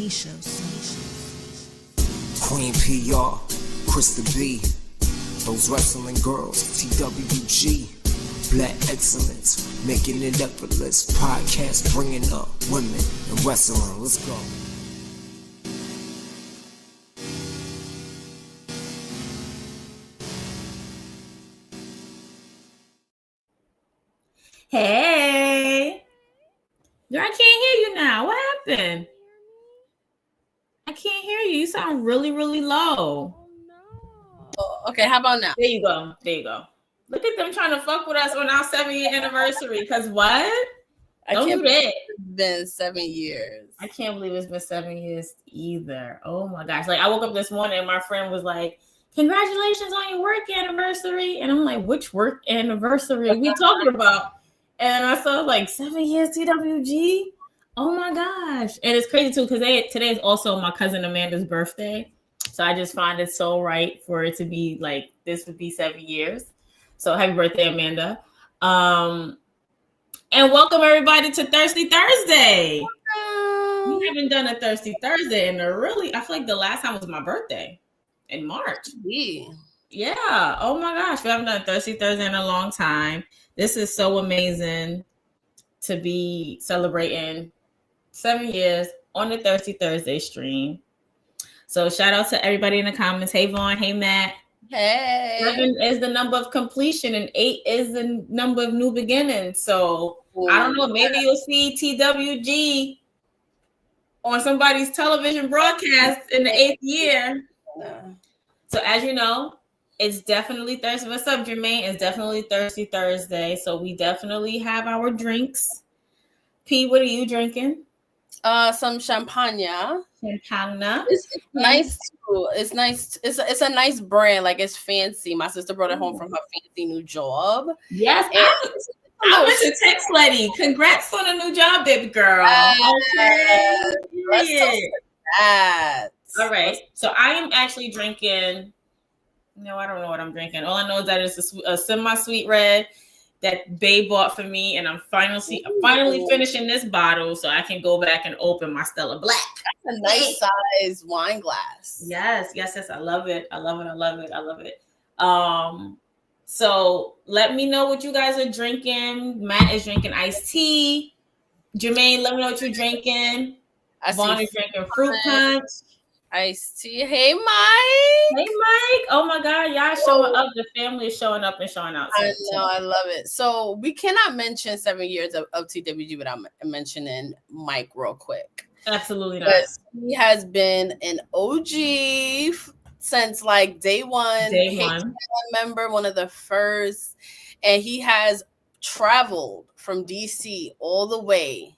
Queen PR, Krista B, those wrestling girls, TWG, Black Excellence, making it effortless. Podcast bringing up women in wrestling. Let's go. Hey, girl, I can't hear you now. What happened? I can't hear you. You sound really, really low. Oh, no. Okay, how about now? There you go. There you go. Look at them trying to fuck with us on our 7-year anniversary. Because what? Don't do that. It's been 7 years. I can't believe it's been 7 years either. Oh my gosh. Like, I woke up this morning and my friend was like, congratulations on your work anniversary. And I'm like, which work anniversary are we talking about? And I saw like 7 years TWG. Oh my gosh. And it's crazy too, because today is also my cousin Amanda's birthday. So I just find it so right for it to be like, this would be 7 years. So happy birthday, Amanda. And welcome everybody to Thirsty Thursday. We haven't done a Thirsty Thursday in I feel like the last time was my birthday in March. Yeah. Oh my gosh. We haven't done a Thirsty Thursday in a long time. This is so amazing to be celebrating 7 years on the Thirsty Thursday stream. So shout out to everybody in the comments. Hey, Vaughn. Hey, Matt. Hey. 7 is the number of completion and 8 is the number of new beginnings. So I don't know. Maybe you'll see TWG on somebody's television broadcast in the 8th year. So as you know, it's definitely Thursday. What's up, Jermaine? It's definitely Thirsty Thursday. So we definitely have our drinks. P, what are you drinking? Some champagne. Champagne. It's nice too. It's nice. It's a nice brand. Like, it's fancy. My sister brought it home from her fancy new job. Yes. I went to Text Lady. Congrats on a new job, baby girl. Okay. Let's toast to that. All right. So I am actually drinking. No, I don't know what I'm drinking. All I know is that it's a semi-sweet red that Bae bought for me, and I'm finally finishing this bottle so I can go back and open my Stella Black. That's a nice size wine glass. Yes. I love it. I love it. So let me know what you guys are drinking. Matt is drinking iced tea. Jermaine, let me know what you're drinking. Vaughn is drinking fruit punch. Iced tea. Hey, Mike. Hey, Mike. Oh my God, y'all showing up. The family is showing up and showing out. I know, I love it. So we cannot mention 7 years of TWG without mentioning Mike real quick. Absolutely not. He has been an OG since like day one. Member, one of the first, and he has traveled from DC all the way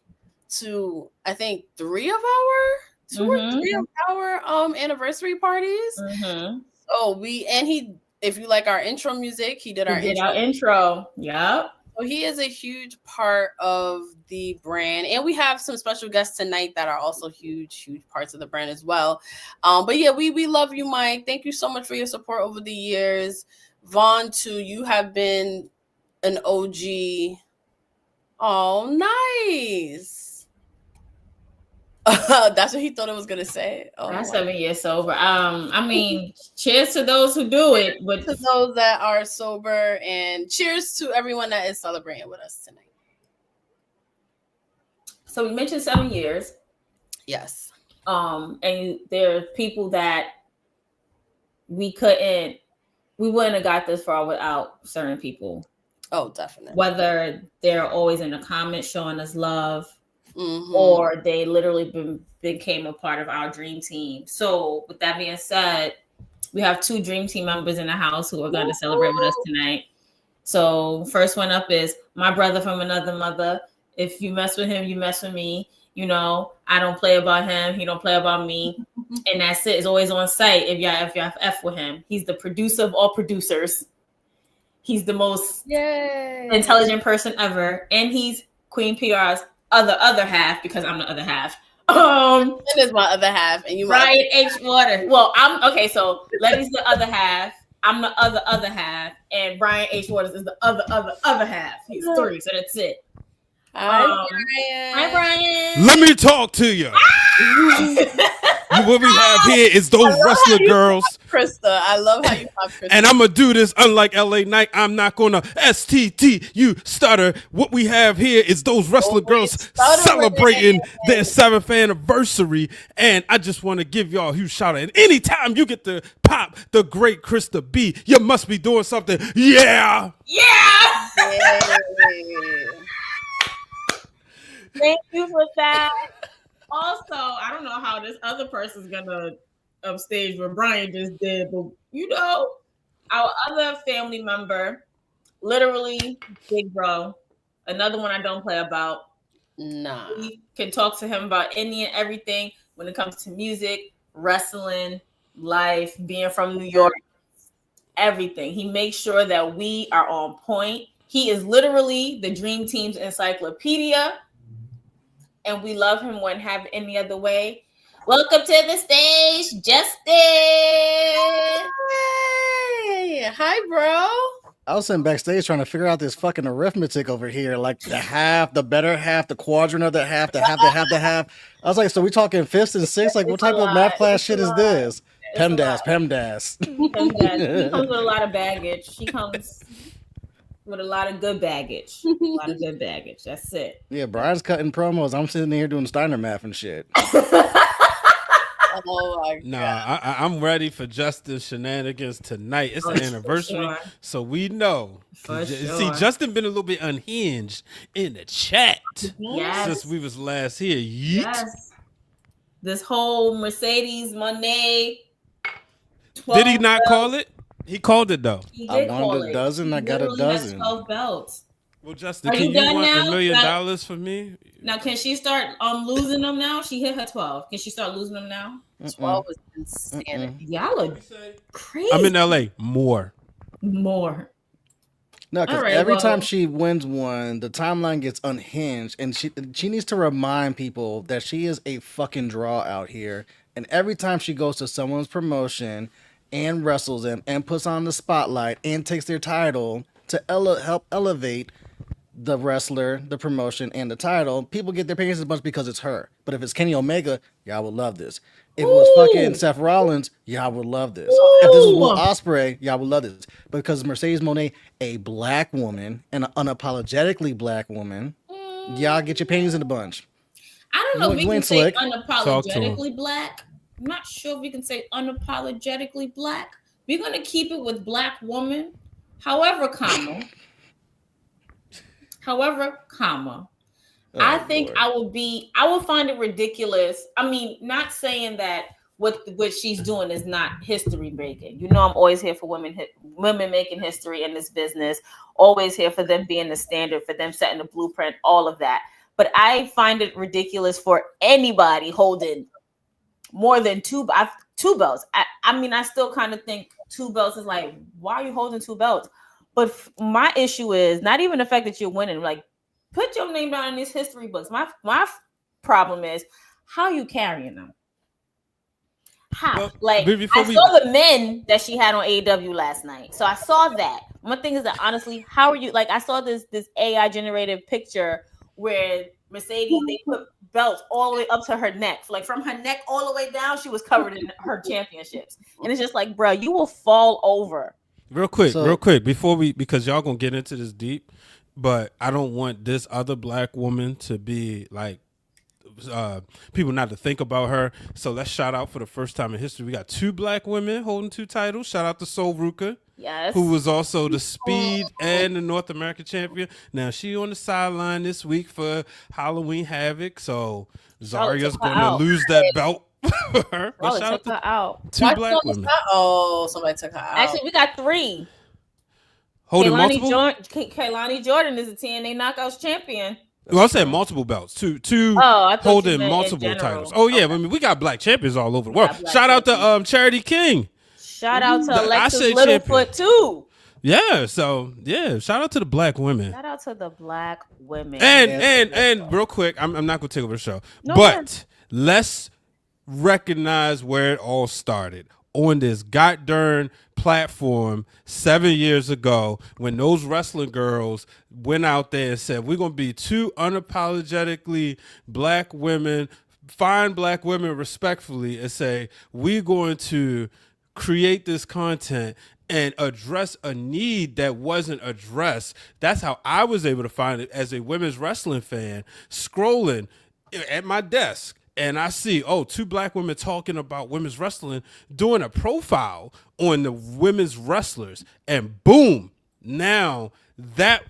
to, I think, 3 of our. 2 or 3 of our anniversary parties. So if you like our intro music, he did our intro. Yep. So he is a huge part of the brand, and we have some special guests tonight that are also huge parts of the brand as well. But yeah, we love you, Mike. Thank you so much for your support over the years. Vaughn, too, you have been an OG. Oh, nice. That's what he thought it was gonna say. That's 7 years sober. I mean, cheers to those who do it, but to those that are sober, and cheers to everyone that is celebrating with us tonight. So we mentioned 7 years. Yes. And there are people that we wouldn't have got this far without certain people. Oh, definitely. Whether they're always in the comments showing us love. Or they literally became a part of our dream team. So with that being said, we have 2 dream team members in the house who are going to celebrate with us tonight. So first one up is my brother from another mother. If you mess with him, you mess with me. You know, I don't play about him. He don't play about me. And that's it. It's always on site if y'all F with him. He's the producer of all producers. He's the most intelligent person ever. And he's Queen PR's other half, because I'm the other half. It is my other half, and you Brian H. Waters. Well, I'm okay. So Letty's the other half. I'm the other half, and Brian H. Waters is the other half. He's 3, so that's it. Hi, Brian. Hi, Brian. Let me talk to you. What we have here is those wrestler girls. Krista, I love how you pop Krista. And I'm going to do this unlike LA Knight. I'm not going to STT, you stutter. What we have here is those wrestler girls celebrating their 7th anniversary. And I just want to give y'all a huge shout out. And anytime you get to pop the great Krista B, you must be doing something. Yeah. Yeah. Yeah. Thank you for that. Also, I don't know how this other person's gonna upstage what Brian just did, but you know, our other family member, literally big bro, another one I don't play about. Nah. We can talk to him about any and everything when it comes to music, wrestling, life, being from New York, everything. He makes sure that we are on point. He is literally the Dream Team's encyclopedia. And we love him, wouldn't have any other way. Welcome to the stage, Justin. Hey, hi, bro. I was sitting backstage trying to figure out this fucking arithmetic over here, like the half, the better half, the quadrant of the half, the half, the half, the half. I was like, so we talking fifths and sixths? Like, what type of math class shit is this? PEMDAS, PEMDAS. He comes with a lot of baggage. He comes with a lot of good baggage. A lot of good baggage. That's it. Yeah, Brian's cutting promos. I'm sitting here doing Steiner math and shit. Oh my God. Nah, I'm ready for Justin's shenanigans tonight. It's an anniversary, sure. so we know. See, Justin been a little bit unhinged in the chat since we was last here. Yeet. Yes. This whole Mercedes Monet. Did he not call it? He called it though. He I did wanted call a it. dozen. I got a dozen. 12 belts. Well, Justin, Are can you you done want now? $1 million for me? Now, can she start losing them now? She hit her 12. Can she start losing them now? 12 was insanity. Y'all are crazy. I'm in LA. More. No, because All right, every well- time she wins one, the timeline gets unhinged, and she needs to remind people that she is a fucking draw out here. And every time she goes to someone's promotion and wrestles them and puts on the spotlight and takes their title to help elevate the wrestler, the promotion, and the title, people get their opinions as much because it's her. But if it's Kenny Omega, y'all would love this. If it was fucking Seth Rollins, y'all would love this. If this was Will Ospreay, y'all would love this. Because Mercedes Moné, a black woman, an unapologetically black woman, y'all get your panties in a bunch. I don't know if we can say slick. unapologetically black. I'm not sure if we can say unapologetically black. We're going to keep it with black woman. However, comma. I think Lord. I will find it ridiculous. I mean, not saying that what she's doing is not history making. You know, I'm always here for women making history in this business. Always here for them being the standard, for them setting the blueprint, all of that. But I find it ridiculous for anybody holding more than two belts. I mean, I still kind of think 2 belts is like, why are you holding 2 belts? But my issue is not even the fact that you're winning. Like, put your name down in these history books. My problem is how you carrying them. How? Well, like, saw the men that she had on AEW last night. So I saw that. My thing is that honestly, how are you? Like, I saw this AI generated picture where Mercedes, they put belts all the way up to her neck. Like, from her neck all the way down, she was covered in her championships. And it's just like, bro, you will fall over. Real quick, because y'all gonna get into this deep, but I don't want this other black woman to be like people not to think about her. So let's shout out for the first time in history. We got 2 black women holding 2 titles. Shout out to Sol Ruka. Yes. Who was also the Speed and the North American champion. Now she on the sideline this week for Halloween Havoc. So Zarya's gonna lose that belt. Her. But shout took her out. 2 black women. Oh, somebody took her out. Actually, we got 3. Holding multiple. Kaylani Jordan is a TNA Knockouts champion. Well, I said multiple belts. Two holding multiple titles. Oh yeah, I mean we got black champions all over the world. Shout out to Charity King. Shout out to Alexis Littlefoot too. Yeah, so yeah, shout out to the black women. Shout out to the black women. And real quick, I'm not gonna take over the show, but let's recognize where it all started on this goddamn platform 7 years ago when those wrestling girls went out there and said we're gonna be 2 unapologetically black women find black women respectfully and say, we're going to create this content and address a need that wasn't addressed. That's how I was able to find it as a women's wrestling fan, scrolling at my desk. And I see, two black women talking about women's wrestling, doing a profile on the women's wrestlers. And boom, now that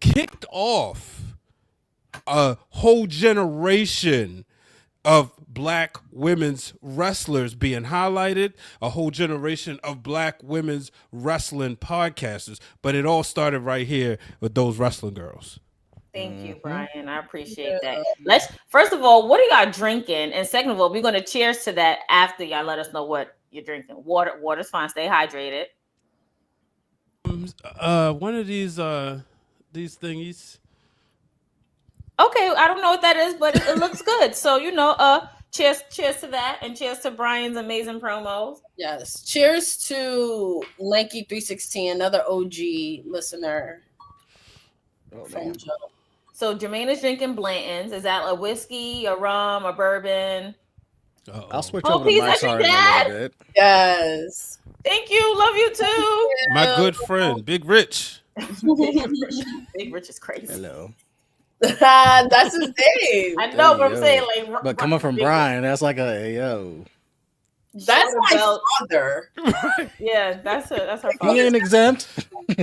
kicked off a whole generation of black women's wrestlers being highlighted, a whole generation of black women's wrestling podcasters. But it all started right here with those wrestling girls. Thank you, Brian. I appreciate that. Let's first of all, what are y'all drinking? And second of all, we're gonna cheers to that after y'all let us know what you're drinking. Water's fine. Stay hydrated. One of these thingies. Okay, I don't know what that is, but it looks good. So cheers to that, and cheers to Brian's amazing promos. Yes. Cheers to Lanky316, another OG listener from Joe. So Jermaine is drinking Blanton's. Is that a whiskey, a rum, a bourbon? I'll switch over to my side in a little bit. Yes. Thank you. Love you too. My good friend, Big Rich. Big Rich is crazy. Hello. That's his name. I know, but I'm saying like. But coming from Brian, that's like a yo. That's my father. Yeah, that's her father. He ain't exempt. He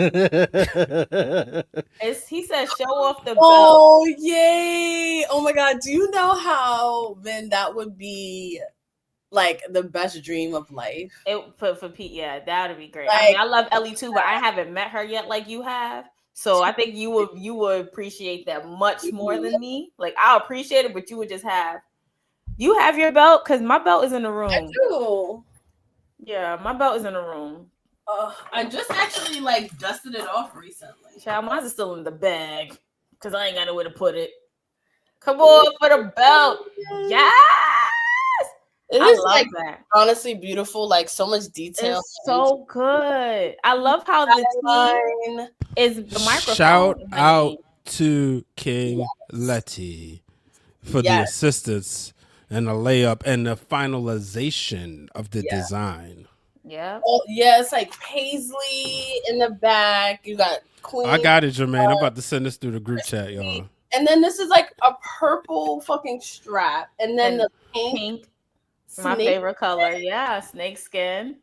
said, "Show off the belt." Oh yay! Oh my god! Do you know how then that would be like the best dream of life? For Pete, yeah, that would be great. Like, I mean, I love Ellie too, but I haven't met her yet, like you have. So I think you would appreciate that much more than me. Like I'll appreciate it, but you would just have. You have your belt? Because my belt is in the room. I do. Yeah, my belt is in the room. I just actually like dusted it off recently. Child, mine's still in the bag because I ain't got nowhere to put it. Come on for the belt. Yes. It I is love like that. honestly beautiful, like so much detail. It's so good. I love how the team is the microphone. Shout out to King Letty for the assistance and the layup and the finalization of the design. Yeah. Oh, yeah, it's like paisley in the back. You got Queen. I got it, Jermaine. I'm about to send this through the group chat, y'all. And then this is like a purple fucking strap. And then the pink. My favorite color. Yeah, snake skin.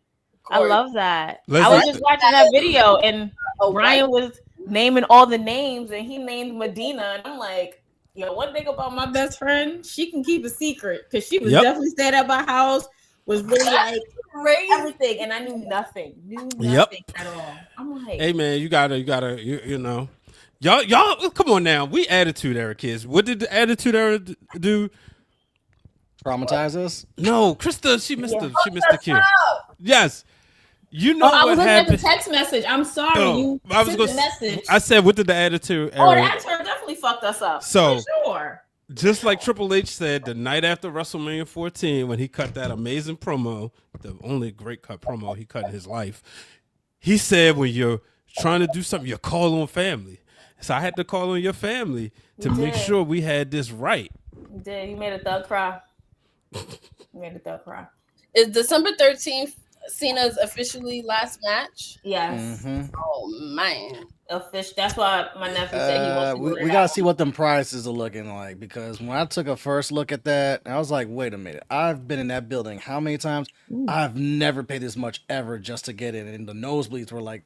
I Gorgeous. love that. Let's I was do- just watching that video and Brian was naming all the names and he named Medina. And I'm like, one thing about my best friend, she can keep a secret because she was definitely staying at my house, was really like everything, and I knew nothing at all. I'm like, hey man, you gotta, you know, y'all, come on now. We Attitude Era kids. What did the Attitude Era do? Traumatize us? No, Krista, she missed the cue. Yes. You know I was what looking happened. at the text message. I'm sorry. I was sent gonna the message. I said, what did the Attitude Era? Oh, the actor definitely fucked us up. So, for sure. Just like Triple H said the night after WrestleMania 14, when he cut that amazing promo, the only great cut promo he cut in his life, he said, when you're trying to do something, you call on family. So I had to call on your family to make sure we had this right. You did. You made a thug cry. You made a thug cry. Is December 13th Cena's officially last match? Yes. Mm-hmm. Oh man. That's why my nephew said he wants to we gotta see what them prices are looking like, because when I took a first look at that, I was like, wait a minute, I've been in that building how many times? I've never paid this much ever just to get in, and the nosebleeds were like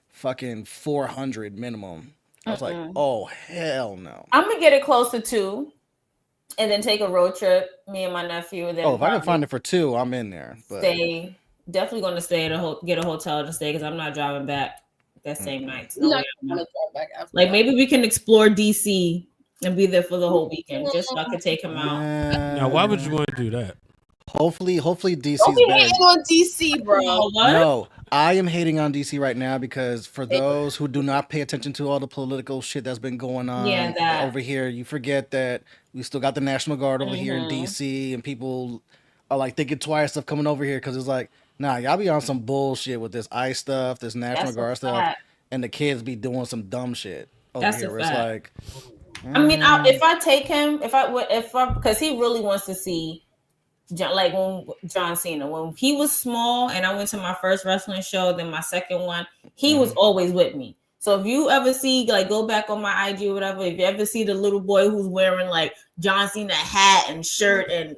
fucking $400 minimum. I was like, oh hell no. I'm gonna get it close to 2 and then take a road trip, me and my nephew, and then if I can find it for 2, I'm in there. But definitely gonna stay at get a hotel to stay because I'm not driving back that same night. So Not gonna drive back after like that. maybe we can explore DC and be there for the whole weekend just so I could take him out. Now, why would you want to do that? Hopefully DC's Don't be better. hating on DC, bro. What? No, I am hating on DC right now because for those who do not pay attention to all the political shit that's been going on over here, you forget that we still got the National Guard over here in DC, and people are like thinking twice of coming over here because it's like, nah, y'all be on some bullshit with this ICE stuff, this National Guard stuff, and the kids be doing some dumb shit over here. Where it's like, I mean, if I take him, because he really wants to see like when John Cena, when he was small and I went to my first wrestling show, then my second one, he was always with me. So if you ever see, like, go back on my IG or whatever, if you ever see the little boy who's wearing like John Cena hat and shirt and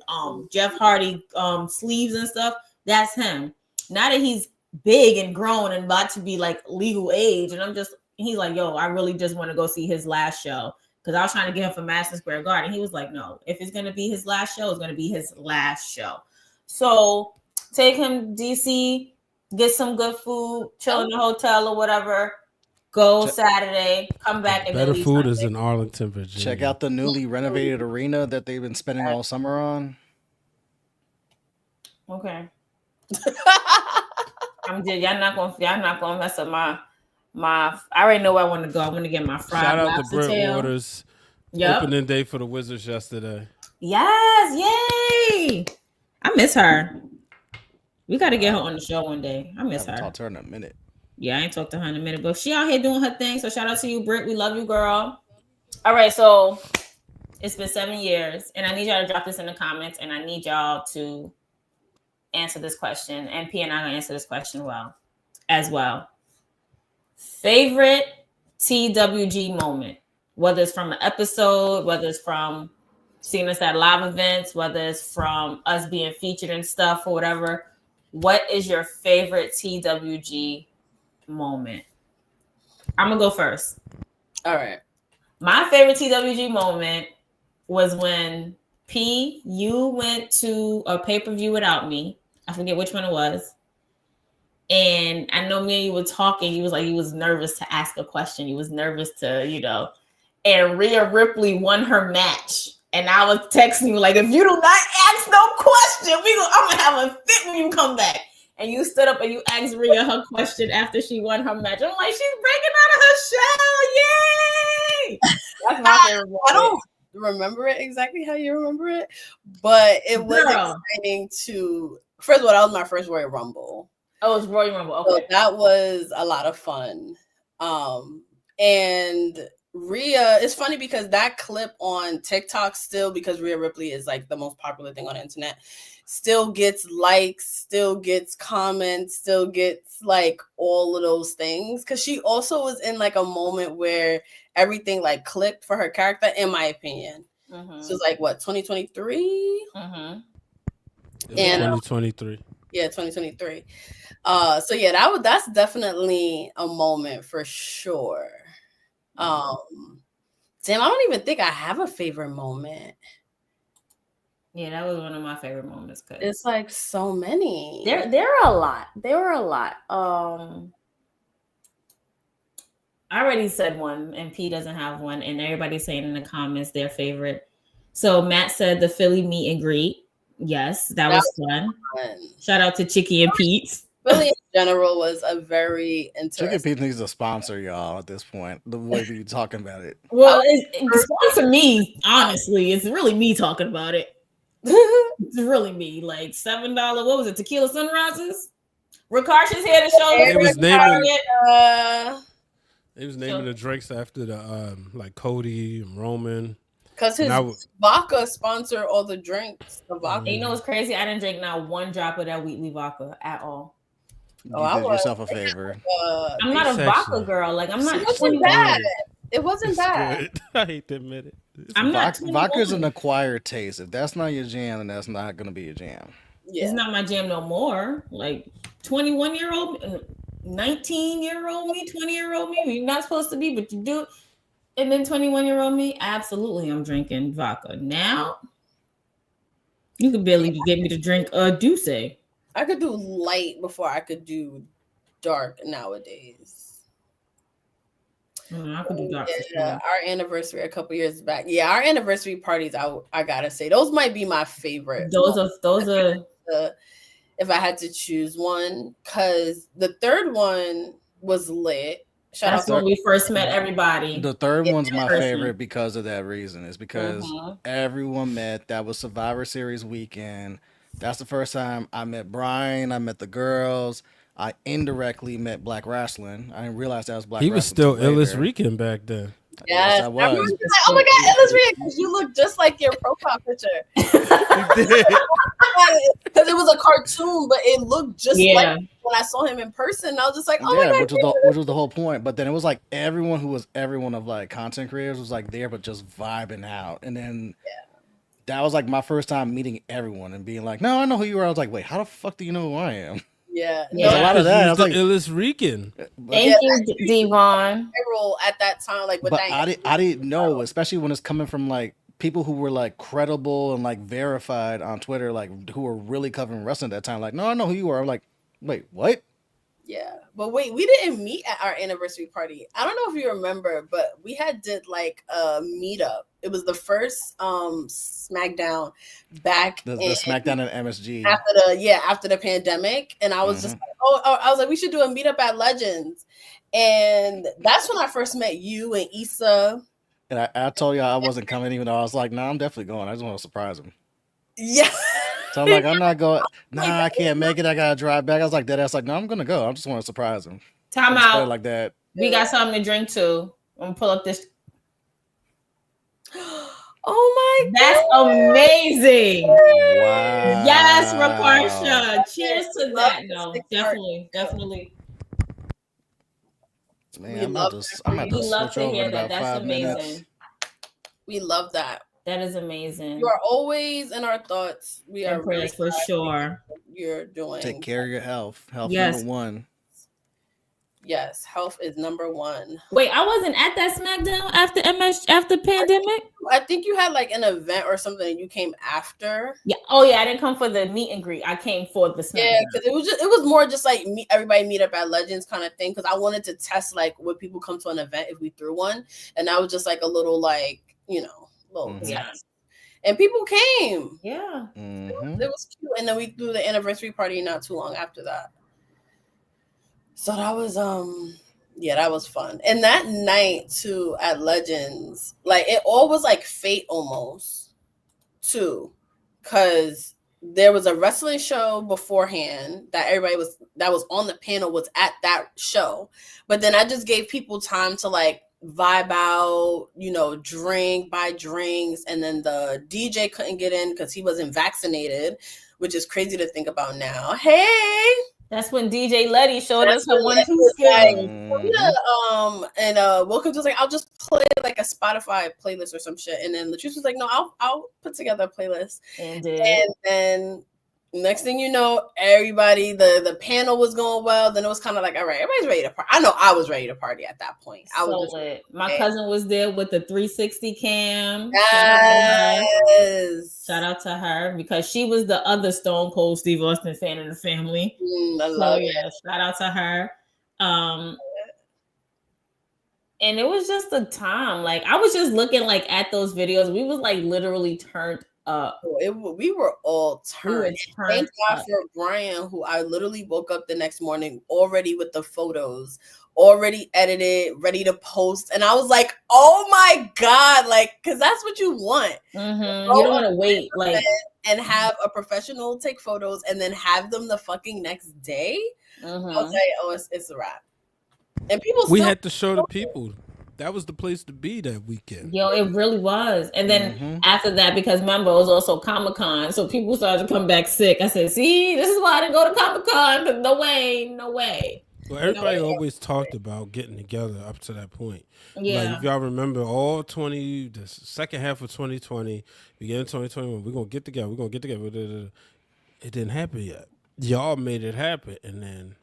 Jeff Hardy sleeves and stuff, that's him. Now that he's big and grown and about to be like legal age, and he's like, yo, I really just want to go see his last show. Because I was trying to get him for Madison Square Garden. He was like, no, if it's going to be his last show, it's going to be his last show. So take him DC, get some good food, chill in the hotel or whatever. Go Saturday, come back. And better food is in Arlington, Virginia. Check out the newly renovated arena that they've been spending all summer on. Okay. Y'all not gonna mess up my. I already know where I want to go. I want to get my fried Shout out lobster to Britt tail. Waters. Yep. Opening day for the Wizards yesterday. Yes, yay! I miss her. We got to get her on the show one day. I miss her. Talked to her in a minute. Yeah, I ain't talked to her in a minute, but she out here doing her thing. So shout out to you, Britt. We love you, girl. All right, so it's been 7 years, and I need y'all to drop this in the comments, and I need y'all to answer this question. And P and I gonna answer this question as well. Favorite TWG moment, whether it's from an episode, whether it's from seeing us at live events, whether it's from us being featured and stuff or whatever. What is your favorite TWG moment? I'm gonna go first. All right. My favorite TWG moment was when P, you went to a pay-per-view without me. I forget which one it was. And I know me and you were talking. He was like, he was nervous to ask a question. He was nervous to, and Rhea Ripley won her match. And I was texting you like, if you do not ask no question, I'm going to have a fit when you come back. And you stood up and you asked Rhea her question after she won her match. I'm like, she's breaking out of her shell. Yay! That's my favorite moment. I don't remember it exactly how you remember it, but it was exciting to, first of all, that was my first Royal Rumble. Oh, it was Royal Rumble. Okay. So that was a lot of fun. And Rhea, it's funny because that clip on TikTok still, because Rhea Ripley is like the most popular thing on the internet, still gets likes, still gets comments, still gets like all of those things. Because she also was in like a moment where everything like clicked for her character, in my opinion. Mm-hmm. So it's like, what, 2023? Mm-hmm. And 2023. Yeah, 2023. So yeah, that's definitely a moment for sure. Damn, I don't even think I have a favorite moment. Yeah, that was one of my favorite moments. Cause it's like so many. There are a lot. I already said one, and P doesn't have one, and everybody's saying in the comments their favorite. So Matt said the Philly meet and greet. Yes, that was fun. Shout out to Chicky and Pete's. Philly in general was a very interesting. Chicky and Pete needs a sponsor, y'all, at this point. The way you're talking about it. Well, it's sponsor me, honestly. It's really me talking about it. It's really me. Like $7, what was it? Tequila Sunrises? Ricard's here to show It was naming the drinks after the like Cody and Roman. Because his vodka sponsor all the drinks. The vodka. You know what's crazy? I didn't drink not one drop of that Wheatley vodka at all. You did yourself a favor. I'm not a vodka girl. Like, I'm not. It wasn't bad. It wasn't bad. I hate to admit it. I'm not. Vodka's an acquired taste. If that's not your jam, then that's not going to be your jam. Yeah. It's not my jam no more. Like 21-year-old, 19-year-old me, 20-year-old me. You're not supposed to be, but you do it. And then 21-year-old me, absolutely, I'm drinking vodka. Now, you could barely get me to drink a Douce. I could do light before I could do dark nowadays. I could do dark. Yeah, our anniversary a couple years back. Yeah, our anniversary parties, I gotta say, those might be my favorite. Those are. If I had to choose one, because the third one was lit. That's when we first met everybody. The third one's my favorite because of that reason. It's because everyone met. That was Survivor Series weekend. That's the first time I met Brian. I met the girls. I indirectly met Black Wrestling. I didn't realize that was Black Wrestling. He was still Ellis Rican back then. Yes, I I was. remember like, oh my god, Illustrated, because you look just like your profile picture. Because it was a cartoon, but it looked just like when I saw him in person. I was just like, oh my god, which was the whole point. But then it was like everyone of like content creators was like there, but just vibing out. And then that was like my first time meeting everyone and being like, no, I know who you are. I was like, wait, how the fuck do you know who I am? Yeah, There's a lot of that. I was the like, illest Rican. Thank you, Devon. At that time, like, but I didn't know, especially when it's coming from like people who were like credible and like verified on Twitter, like who were really covering wrestling at that time. Like, no, I know who you are. I'm like, wait, what? Yeah, but wait, we didn't meet at our anniversary party. I don't know if you remember, but we did like a meetup. It was the first SmackDown back the SmackDown at MSG after the pandemic, and I was just like, I was like, we should do a meetup at Legends, and that's when I first met you and Issa. And I told you I wasn't coming, even though I was like, nah, I'm definitely going. I just want to surprise him. Yeah. So I'm like, I'm not going. Nah, I can't make it. I gotta drive back. I was like, deadass, like, no, I'm gonna go. I just want to surprise him. Time out. Like that. We got something to drink too. I'm gonna pull up this. Oh my That's amazing. Wow. Yes, Raparsha. Cheers to that. No, definitely. Man, I'm about to switch over in about 5 minutes. We love that. That is amazing. You are always in our thoughts. We are prayers for sure. You're doing. Take care of your health. Health number one. Yes, health is number one. Wait, I wasn't at that SmackDown after pandemic. I think you had like an event or something, and you came after. Yeah. Oh yeah, I didn't come for the meet and greet. I came for the SmackDown. Yeah, because it was more just like everybody meet up at Legends kind of thing. Because I wanted to test like would people come to an event if we threw one, and that was just like a little like little test. And people came. Yeah, it was cute. And then we threw the anniversary party not too long after that. So that was that was fun. And that night too at Legends, like it all was like fate almost too, because there was a wrestling show beforehand that that was on the panel was at that show, but then I just gave people time to like vibe out, drink, buy drinks, and then the DJ couldn't get in because he wasn't vaccinated, which is crazy to think about now. Hey. That's when DJ Letty showed us her 1-2 skills. And Wilkins was like, I'll just play like a Spotify playlist or some shit. And then Latrice was like, no, I'll put together a playlist. And then next thing you know, everybody, the panel was going well. Then it was kind of like, all right, everybody's ready to party. I know I was ready to party at that point. I was lit. My cousin was there with the 360 cam. Yes. Shout out to her because she was the other Stone Cold Steve Austin fan in the family. I love it. Shout out to her. And it was just a time. Like I was just looking like at those videos. We was like literally turned up. We were all turned. Thank God up. for Brian, who I literally woke up the next morning already with the photos, already edited, ready to post. And I was like, oh my God, like, because that's what you want. Mm-hmm. You don't want to wait like and have a professional take photos and then have them the fucking next day. Mm-hmm. I'll tell you, it's a wrap. And we had to show the people. That was the place to be that weekend. Yo, it really was. And then after that, because remember, it was also Comic-Con. So people started to come back sick. I said, see, this is why I didn't go to Comic-Con. No way. Well, everybody always talked about getting together up to that point. Yeah. Like, if y'all remember the second half of 2020, beginning of 2021, we're going to get together. It didn't happen yet. Y'all made it happen. And then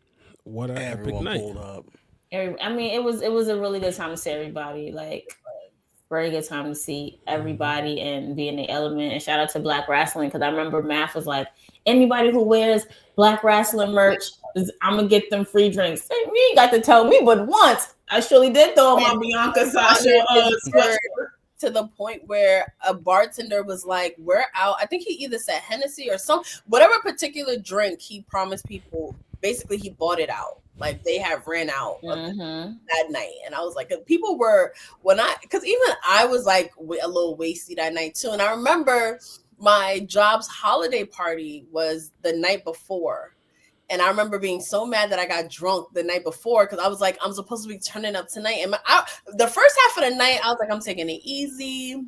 what an epic night. Pulled up. I mean, it was a really good time to see everybody. Like, very good time to see everybody and be in the element. And shout out to Black Wrestling because I remember Math was like, anybody who wears Black Wrestling merch, I'm gonna get them free drinks. Hey, you ain't got to tell me, but once I surely did throw my Bianca Sasha to the point where a bartender was like, "We're out." I think he either said Hennessy or whatever particular drink he promised people. Basically, he bought it out. Like they have ran out that night. And I was like, people were, because even I was like a little wasted that night too. And I remember my job's holiday party was the night before. And I remember being so mad that I got drunk the night before because I was like, I'm supposed to be turning up tonight. And the first half of the night, I was like, I'm taking it easy.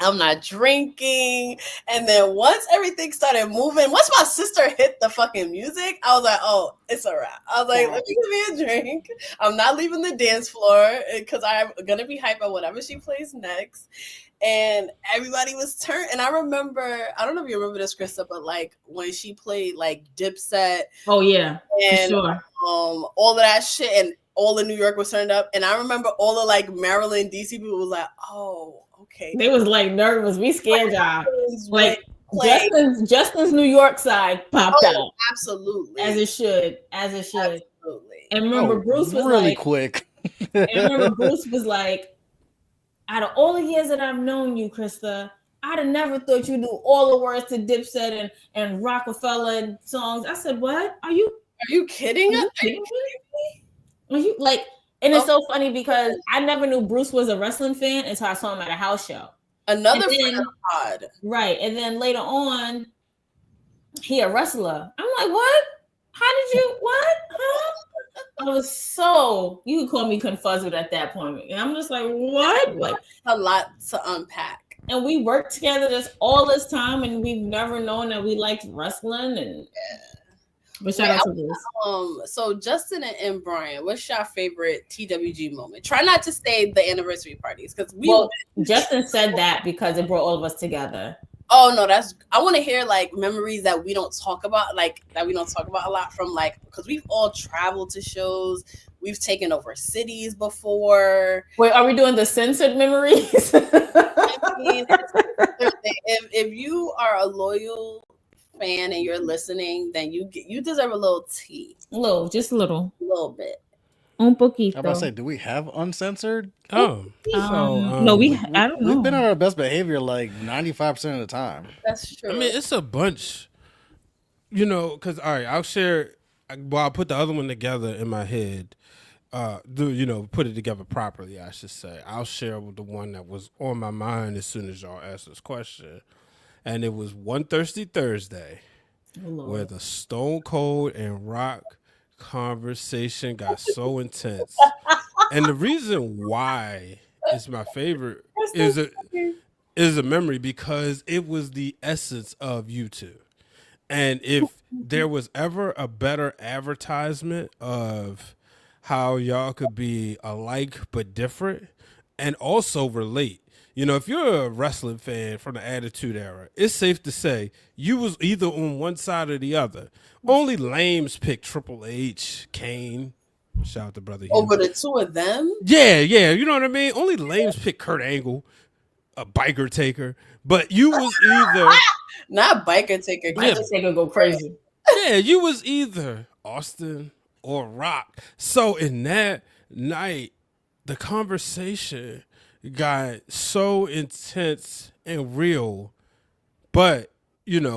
I'm not drinking. And then once everything started moving, once my sister hit the fucking music, I was like, oh, it's a wrap. I was like, let me give me a drink. I'm not leaving the dance floor because I'm going to be hyped on whatever she plays next. And everybody was turned. And I remember, I don't know if you remember this, Krista, but like when she played like Dipset. Oh, yeah, and, for sure. All of that shit. And all of New York was turned up. And I remember all of like Maryland, DC people was like, oh, okay. They was like nervous. We scared y'all. Like Justin's New York side popped out. Absolutely. As it should. Absolutely. And remember Bruce was really like, quick. And remember Bruce was like, out of all the years that I've known you, Krista, I'd have never thought you knew all the words to Dipset and Rockefeller songs. I said, what? Are you kidding us? Are you like? And it's so funny because I never knew Bruce was a wrestling fan until I saw him at a house show. Another friend of God. Right. And then later on, he a wrestler. I'm like, what? How did you, what? Huh? I was so, you could call me confuzzled at that point. And I'm just like, what? Like a lot to unpack. And we worked together this all this time and we've never known that we liked wrestling. And but shout out to this. So Justin and Brian, what's your favorite TWG moment? Try not to stay the anniversary parties because Justin said that because it brought all of us together. Oh no, I want to hear like memories that we don't talk about, like that we don't talk about a lot from like because we've all traveled to shows, we've taken over cities before. Wait, are we doing the censored memories? I mean, if you are a loyal fan and you're listening, then you deserve a little tea. Just a little bit. Un poquito. I'm about to say, do we have uncensored? No, I don't know. We've been on our best behavior like 95% of the time. That's true. I mean, it's a bunch, because all right, I'll share. Well, I'll put the other one together in my head. Put it together properly, I should say. I'll share with the one that was on my mind as soon as y'all asked this question. And it was One Thirsty Thursday, where the Stone Cold and Rock conversation got so intense. And the reason why it's my favorite is a memory because it was the essence of you two. And if there was ever a better advertisement of how y'all could be alike but different and also relate. If you're a wrestling fan from the Attitude Era, it's safe to say you was either on one side or the other. Only lames picked Triple H, Kane. Shout out to Brother Hugh. Over the two of them? Yeah. You know what I mean? Only lames picked Kurt Angle, a Biker Taker. But you was either... Not Biker Taker. Biker Taker go crazy. Yeah, you was either Austin or Rock. So in that night, the conversation got so intense and real, but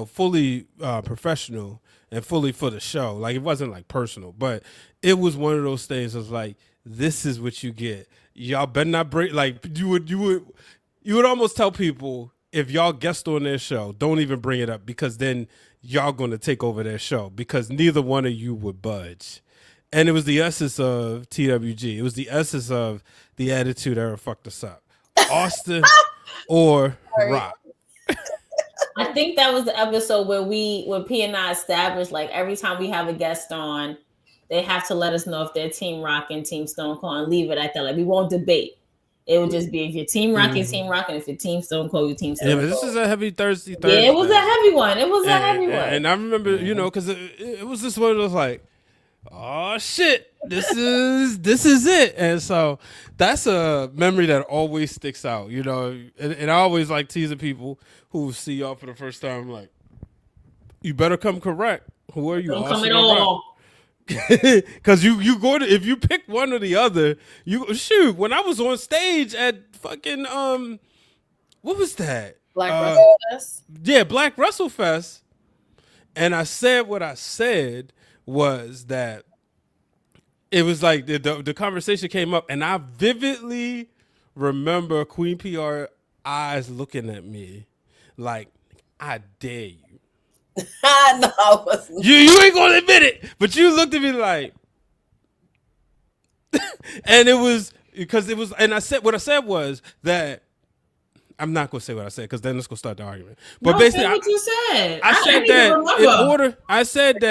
fully professional and fully for the show. Like it wasn't like personal, but it was one of those things. Of like, this is what you get. Y'all better not break. Like you would almost tell people if y'all guest on their show, don't even bring it up because then y'all gonna take over their show because neither one of you would budge. And it was the essence of TWG. It was the essence of the Attitude Era fucked us up. Austin or Rock. I think that was the episode where P and I established like every time we have a guest on, they have to let us know if they're Team Rock and Team Stone Cold and leave it at that. Like we won't debate. It would just be if you're Team Rock, you're Team Rock, and if you're Team Stone Cold, you're Team Stone Cold. Yeah, but this is a heavy Thursday. Yeah, it was a heavy one. And I remember, because it was just one of those like, oh shit, this is it. And so that's a memory that always sticks out, and I always like teasing people who see y'all for the first time, like, you better come correct. Who are you? Don't come at all. Because you go to, if you pick one or the other, when I was on stage at fucking what was that? Black Wrestle Fest? Yeah, Black Wrestle Fest. And I said what I said was that it was like the conversation came up, and I vividly remember Queen PR eyes looking at me like, I dare you. No, I wasn't. You ain't gonna admit it, but you looked at me like, and it was because it was, and I said what I said was that I'm not gonna say what I said because then it's gonna start the argument. But No, basically, say what you said. I said didn't even that remember.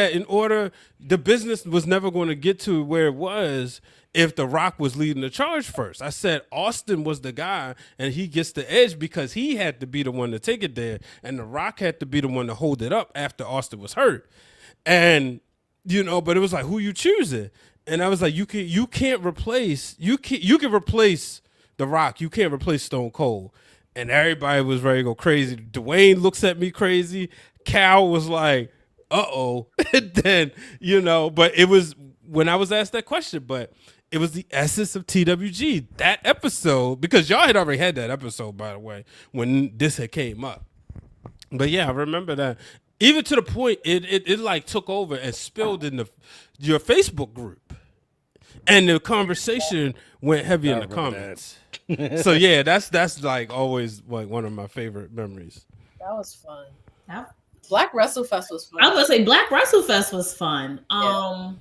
in order, the business was never going to get to where it was if The Rock was leading the charge first. I said Austin was the guy, and he gets the edge because he had to be the one to take it there, and The Rock had to be the one to hold it up after Austin was hurt. And but it was like, who you choosing? And I was like, you can replace The Rock. You can't replace Stone Cold. And everybody was ready to go crazy. Dwayne looks at me crazy. Cal was like, uh-oh. And then, but it was when I was asked that question, but it was the essence of TWG. That episode, because y'all had already had that episode, by the way, when this had came up. But yeah, I remember that. Even to the point, it like took over and spilled in your Facebook group. And the conversation went heavy in the comments. So yeah, that's like always like one of my favorite memories. That was fun. Yeah. Black WrestleFest was fun. I was gonna say Black WrestleFest was fun. Yeah.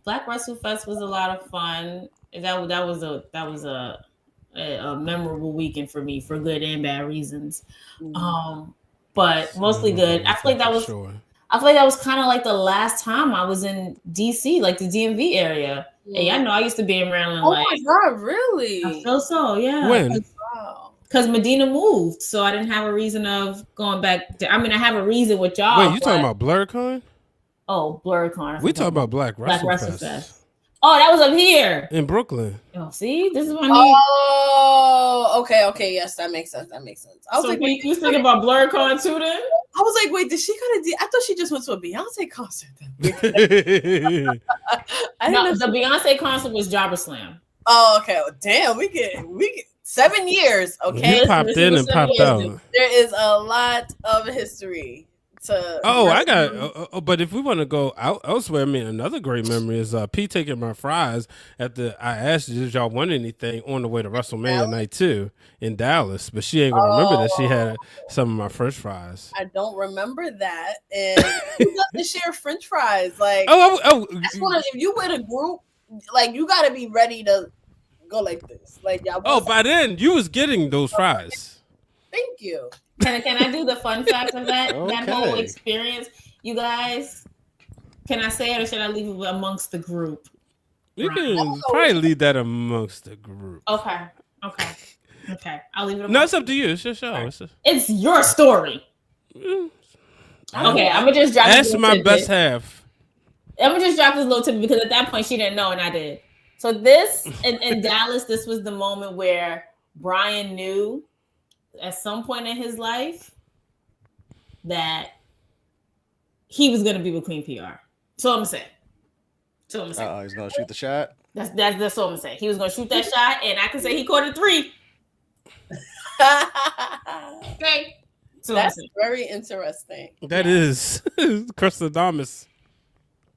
Black WrestleFest was a lot of fun. That was a memorable weekend for me for good and bad reasons. But mostly good. I feel like that was. Sure. I feel like that was kind of like the last time I was in DC, like the DMV area. And I know I used to be in Maryland. Oh my God, really? I feel so, yeah. When? Because Medina moved, so I didn't have a reason of going back. I have a reason with y'all. Wait, you talking about BlurCon? Oh, BlurCon. We talking about Black WrestleFest. Oh, that was up here in Brooklyn. Oh, see, this is what I mean. Oh, okay, yes, that makes sense. I was like, wait, you thinking about BlurCon too? Then I was like, wait, did she got a? I thought she just went to a Beyonce concert. No, the Beyonce concert was Jobber Slam. Oh, okay. Well, damn, we get 7 years. Okay, you popped in and popped out. There is a lot of history. But if we want to go out elsewhere, another great memory is Pete taking my fries I asked you, did y'all want anything on the way to WrestleMania Night 2 in Dallas, but she ain't gonna remember that she had some of my French fries. I don't remember that, and who doesn't share French fries? Like, if you with a group, like you got to be ready to go like this, like y'all. Oh, by then you was getting those fries. Thank you. Can I do the fun fact of that that whole experience? You guys, can I say it or should I leave it amongst the group? You can probably leave that amongst the group. Okay. I'll leave it. No, it's up to you. It's your show. Right. It's your story. Okay, I'm gonna just drop. That's my best half. I'm gonna just drop this little tip because at that point she didn't know and I did. So this in Dallas, this was the moment where Brian knew at some point in his life that he was going to be with Queen PR. So I'm saying. He's going to shoot the shot. That's what I'm saying. He was going to shoot that shot, and I can say he caught a 3. Okay. So that's very interesting. That is Christodamus.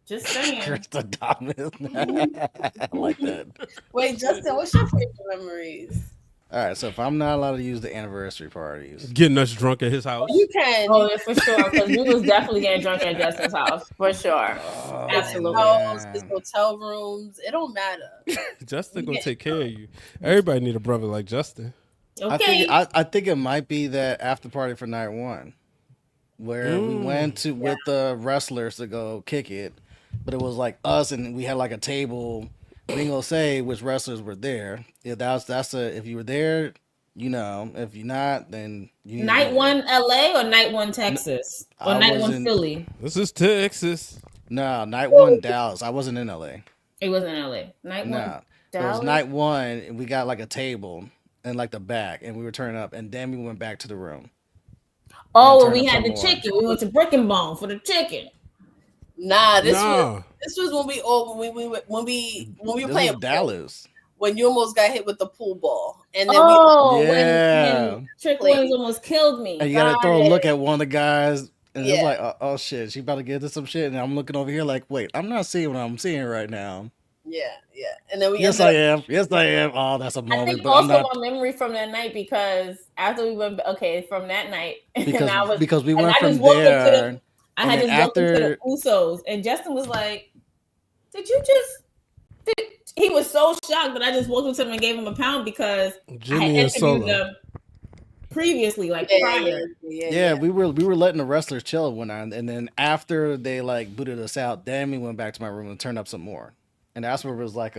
Just saying. Christodamus. I like that. Wait, Justin, what's your favorite memories? All right, so if I'm not allowed to use the anniversary parties, getting us drunk at his house, you can. Oh, yeah, for sure. Because we was definitely getting drunk at Justin's house for sure. Absolutely. His hotel rooms. It don't matter. Justin gonna take care of you. Everybody need a brother like Justin. Okay. I think it might be that after party for night 1, where we went with the wrestlers to go kick it, but it was like us and we had like a table. We ain't gonna say which wrestlers were there. Yeah, if you were there, if you're not, then you. Night 1 LA or night 1 Texas or night 1 Philly. This is Texas. No, night 1 Dallas. I wasn't in LA. It wasn't in LA. Night 1 Dallas. It was night 1, and we got like a table in like the back, and we were turning up, and then we went back to the room. Oh, we had the chicken. We went to Brick and Bone for the chicken. Nah, this was when we were playing Dallas. When you almost got hit with the pool ball, and then when Trick Williams almost killed me. And you gotta throw a look at one of the guys, and it's like, oh shit, she about to get into some shit, and I'm looking over here like, wait, I'm not seeing what I'm seeing right now. Yeah. And then we Yes, I am. Oh, that's a moment. I think but also I'm not, my memory from that night, because after we went, from that night, because we went I from just walked up to there. I had just walked into the Usos, and Justin was like, "Did you just?" He was so shocked that I just walked up to him and gave him a pound because Jimmy I had and interviewed Solo. them previously, like prior. Yeah, we were letting the wrestlers chill one night, and then after they like booted us out, then we went back to my room and turned up some more, and that's where it was like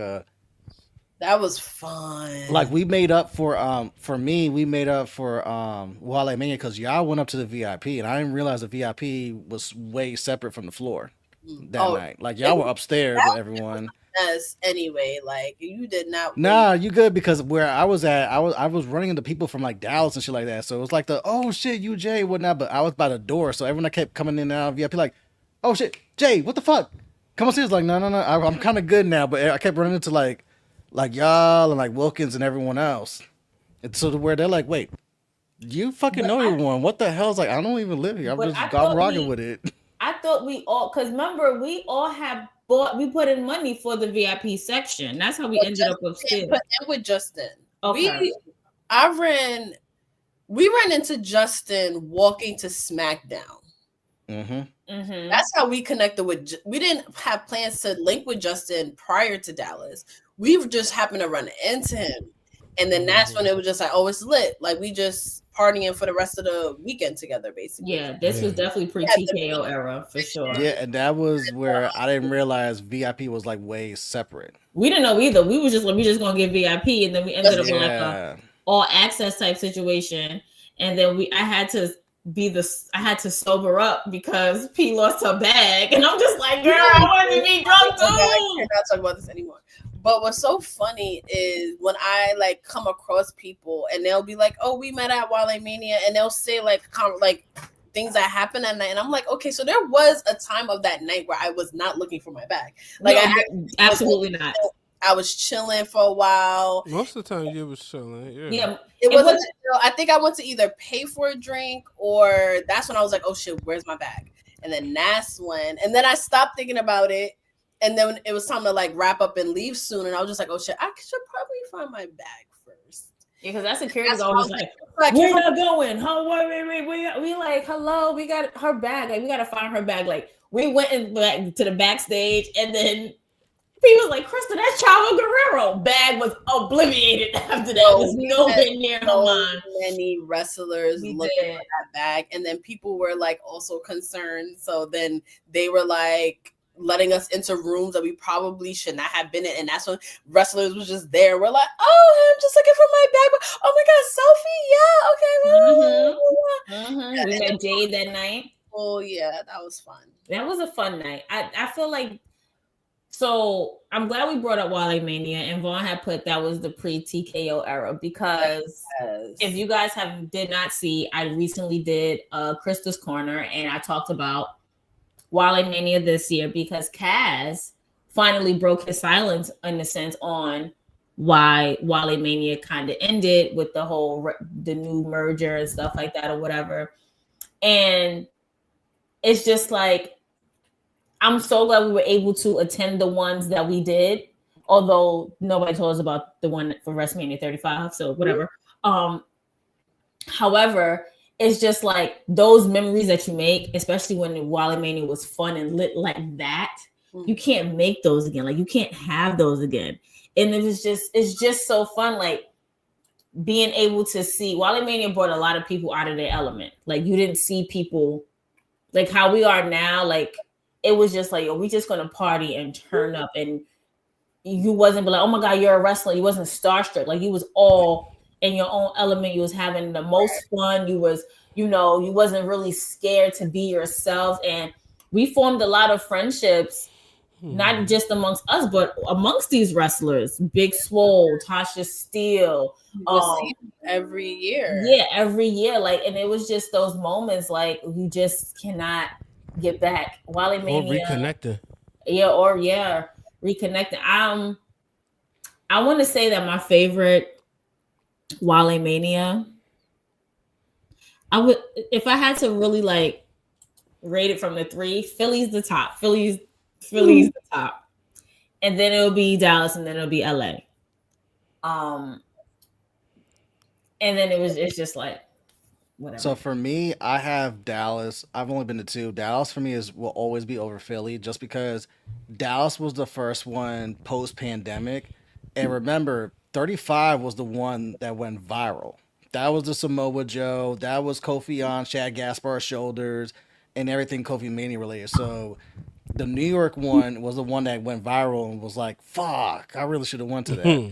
that was fun. Like we made up for me, we made up for Wale Mania because y'all went up to the VIP, and I didn't realize the VIP was way separate from the floor that night. Like y'all were upstairs with everyone. Yes, anyway, like you did not. Nah, you good, because where I was at, I was running into people from like Dallas and shit like that. So it was like oh shit, you Jay, whatnot. But I was by the door, so everyone that kept coming in and out of VIP like, oh shit, Jay, what the fuck? Come on, see, it's like no, I'm kind of good now. But I kept running into like y'all and like Wilkins and everyone else, and so to where they're like, wait, you fucking know everyone? What the hell's like? I don't even live here. I'm just rocking with it. I thought we all, because remember, we all have bought, we put in money for the VIP section. That's how we ended up upstairs. Put in with Justin. Okay. We ran into Justin walking to SmackDown. That's how we connected with. We didn't have plans to link with Justin prior to Dallas. We just happened to run into him, and then that's when it was just like, oh, it's lit. Like we just partying for the rest of the weekend together, basically. Yeah, this was definitely pre-TKO era for sure. Yeah, and that was where I didn't realize VIP was like way separate. We didn't know either. We was just like, we just gonna get VIP, and then we ended up with like a all access type situation, and then I had to sober up because P lost her bag, and I'm just like, girl, I wanted to be drunk too. I cannot talk about this anymore. But what's so funny is when I like come across people and they'll be like, "Oh, we met at Wale Mania," and they'll say like things that happened that night, and I'm like, okay, so there was a time of that night where I was not looking for my bag. Like, no, absolutely not. I was chilling for a while. Most of the time, you was chilling. Yeah. It wasn't. I think I went to either pay for a drink, or that's when I was like, oh shit, where's my bag? And then that's when, and then I stopped thinking about it. And then it was time to like wrap up and leave soon. And I was just like, oh shit, I should probably find my bag first. Yeah, because that security guard was like, we're not going. Wait. We like, hello, we got her bag. Like, we got to find her bag. Like, we went back to the backstage, and then he was like, Krista, that's Chavo Guerrero. Bag was obliterated after that. It was nowhere near her line. Many wrestlers looking at that bag. And then people were like also concerned. So then they were like letting us into rooms that we probably should not have been in. And that's when wrestlers was just there. We're like, oh, I'm just looking for my bag. Oh my God, Sophie. Yeah, okay. We met Jade that night. Oh yeah, that was fun. That was a fun night. I feel like, so I'm glad we brought up Wale Mania, and Vaughn had put that was the pre-TKO era, because if you guys did not see, I recently did Krista's Corner, and I talked about Wale Mania this year because Kaz finally broke his silence in a sense on why Wale Mania kind of ended with the new merger and stuff like that or whatever. And it's just like, I'm so glad we were able to attend the ones that we did, although nobody told us about the one for WrestleMania 35, so whatever. However, it's just like those memories that you make, especially when Wale Mania was fun and lit like that, you can't make those again. Like, you can't have those again. And it's just so fun, like being able to see Wale Mania brought a lot of people out of their element. Like, you didn't see people like how we are now. Like, it was just like, we just gonna party and turn up, and you wasn't like, oh my God, you're a wrestler. You wasn't starstruck. Like, you was all in your own element. You was having the most fun. You was, you wasn't really scared to be yourself. And we formed a lot of friendships, not just amongst us, but amongst these wrestlers. Big Swole, Tasha Steele. Every year. Yeah, every year. Like, and it was just those moments like you just cannot get back. Wale Mania. Or reconnecting. Yeah, reconnecting. I want to say that my favorite Wale Mania, I would, if I had to really like rate it from the three, Philly's the top. Philly's the top. and then it'll be Dallas, and then it'll be LA. And then it's just like whatever. So for me, I have Dallas. I've only been to 2. Dallas for me will always be over Philly, just because Dallas was the first one post pandemic, and remember, 35 was the one that went viral. That was the Samoa Joe. That was Kofi on Shad Gaspard's shoulders, and everything Kofi Mania related. So the New York one was the one that went viral and was like, "Fuck, I really should have went to that."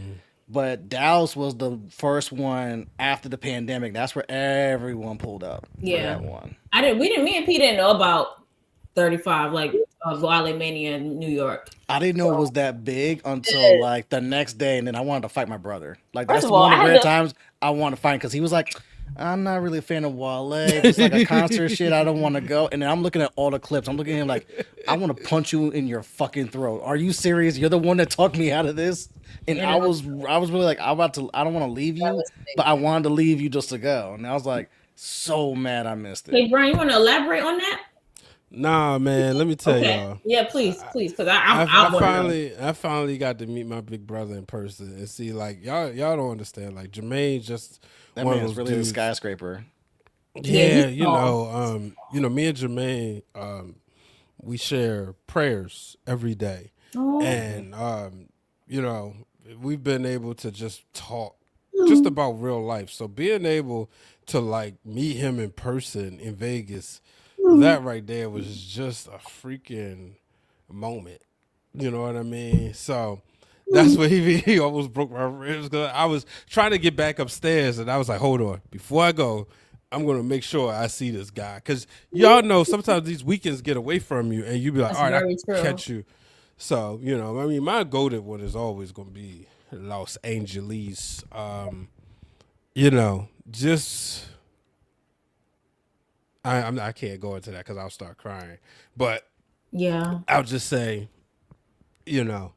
But Dallas was the first one after the pandemic. That's where everyone pulled up. Yeah, for that one. Me and P didn't know about 35, like Wale Mania in New York. I didn't know it was that big until like the next day, and then I wanted to fight my brother. Like that's all, one of the rare times I wanted to fight, because he was like, "I'm not really a fan of Wale. It's like a concert shit. I don't want to go." And then I'm looking at all the clips. I'm looking at him like, "I want to punch you in your fucking throat. Are you serious? You're the one that talked me out of this." And I was really like, I don't want to leave you, but I wanted to leave you just to go. And I was like, so mad I missed it. Hey, Brian, you want to elaborate on that? Nah, man. Let me tell y'all. Yeah, please, because I finally got to meet my big brother in person and see, like, y'all don't understand. Like, Jermaine just that man is really the skyscraper. Yeah, you know, me and Jermaine, we share prayers every day, and you know, we've been able to just talk just about real life. So being able to like meet him in person in Vegas, that right there was just a freaking moment. You know what I mean? So that's what he almost broke my ribs, because I was trying to get back upstairs, and I was like, hold on, before I go, I'm going to make sure I see this guy. Because y'all know sometimes these weekends get away from you, and you be like, all right, I'll catch you. So, you know, I mean, my goated one is always going to be Los Angeles. You know, just I can't go into that because I'll start crying. But yeah, I'll just say, you know,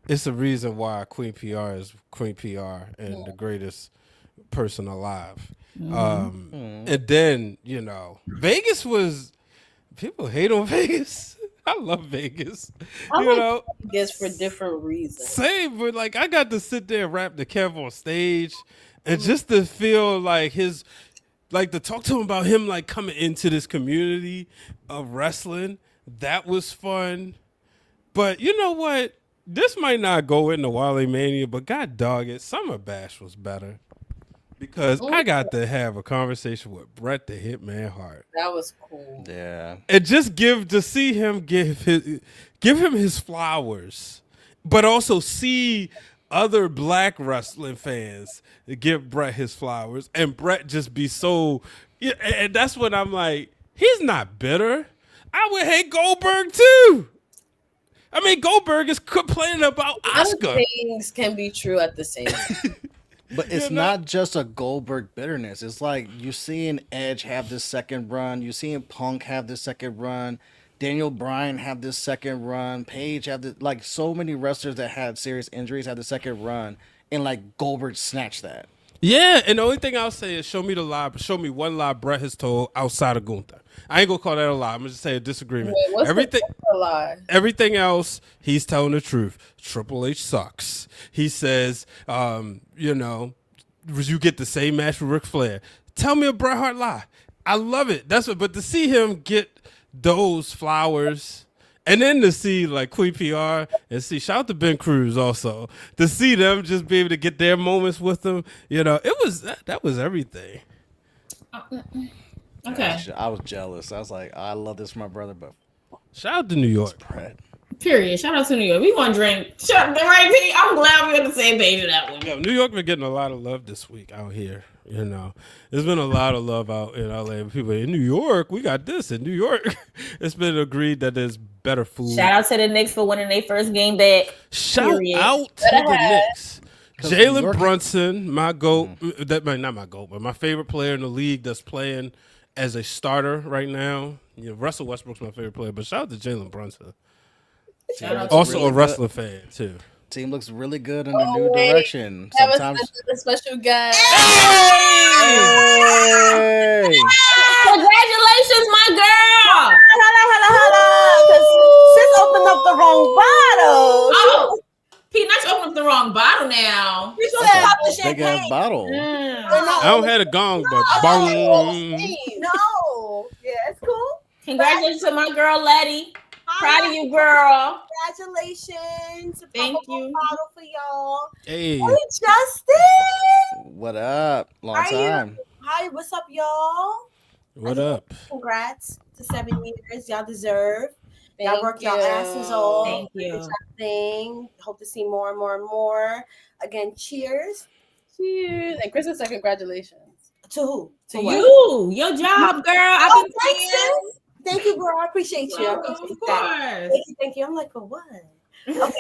it's the reason why Queen PR is Queen PR and the greatest person alive. And then, you know, Vegas was, people hate on Vegas. I love Vegas. I like Vegas for different reasons. Same, but like I got to sit there and rap the Kev on stage, and just to feel like his, like to talk to him about him like coming into this community of wrestling. That was fun. But you know what? This might not go into Wale Mania, but god dog it, Summer Bash was better. Because I got to have a conversation with Bret the Hitman Hart. That was cool. Yeah. And just see him give him his flowers, but also see other black wrestling fans give Bret his flowers, and Bret just be so, and that's when I'm like, he's not bitter. I would hate Goldberg too. I mean, Goldberg is complaining about Oscar. Other things can be true at the same time. But it's not just a Goldberg bitterness. It's like you're seeing Edge have this second run. You're seeing Punk have this second run. Daniel Bryan have this second run. Paige have this, like so many wrestlers that had serious injuries had the second run. And like Goldberg snatched that. Yeah, and the only thing I'll say is show me one lie Bret has told outside of Gunther. I ain't gonna call that a lie. I'm gonna just say a disagreement. Wait, what's the lie? Everything else, he's telling the truth. Triple H sucks. He says, you know, you get the same match with Ric Flair. Tell me a Bret Hart lie. I love it. But to see him get those flowers, and then to see like Queen PR and see, shout out to Ben Cruz also, to see them just be able to get their moments with them, you know, that was everything. Okay. I was jealous. I was like, I love this for my brother, but shout out to New York. Period. Shout out to New York. We want to drink. I'm glad we're on the same page with that one. Yo, New York been getting a lot of love this week out here. You know, there's been a lot of love out in LA. People in New York, we got this. In New York, it's been agreed that there's better food. Shout out to the Knicks for winning their first game back. Shout out to the Knicks. Jalen Brunson, my GOAT. Not my GOAT, but my favorite player in the league that's playing as a starter right now. You know, Russell Westbrook's my favorite player, but shout out to Jalen Brunson. Also really a wrestling fan too. Team looks really good in the new direction. Sometimes a special guy. Hey! Congratulations, my girl. Hold on. Because sis opened up the wrong bottle. not opening up the wrong bottle now. You should have popped the Big ass champagne. bottle. I don't have a gong, but bong. No. Yeah, it's cool. Congratulations to my girl Letty. Proud of you, girl. Congratulations. Thank Pop up a you. bottle for y'all. Hey, Hey, Justin. What up? Long How are you? time. Hi, what's up, y'all? what up? Congrats to 7 years. Y'all deserve. Y'all Thank work y'all you. asses off. Thank you. Thing. Hope to see more and more and more. Again, cheers. Cheers. And Kristen said congratulations. To who? To For what? You, your job, girl. I've Oh, been thanks, saying. sis. Thank you, girl. I appreciate you. I Of appreciate that. course. Thank you. I'm like, for what? Okay.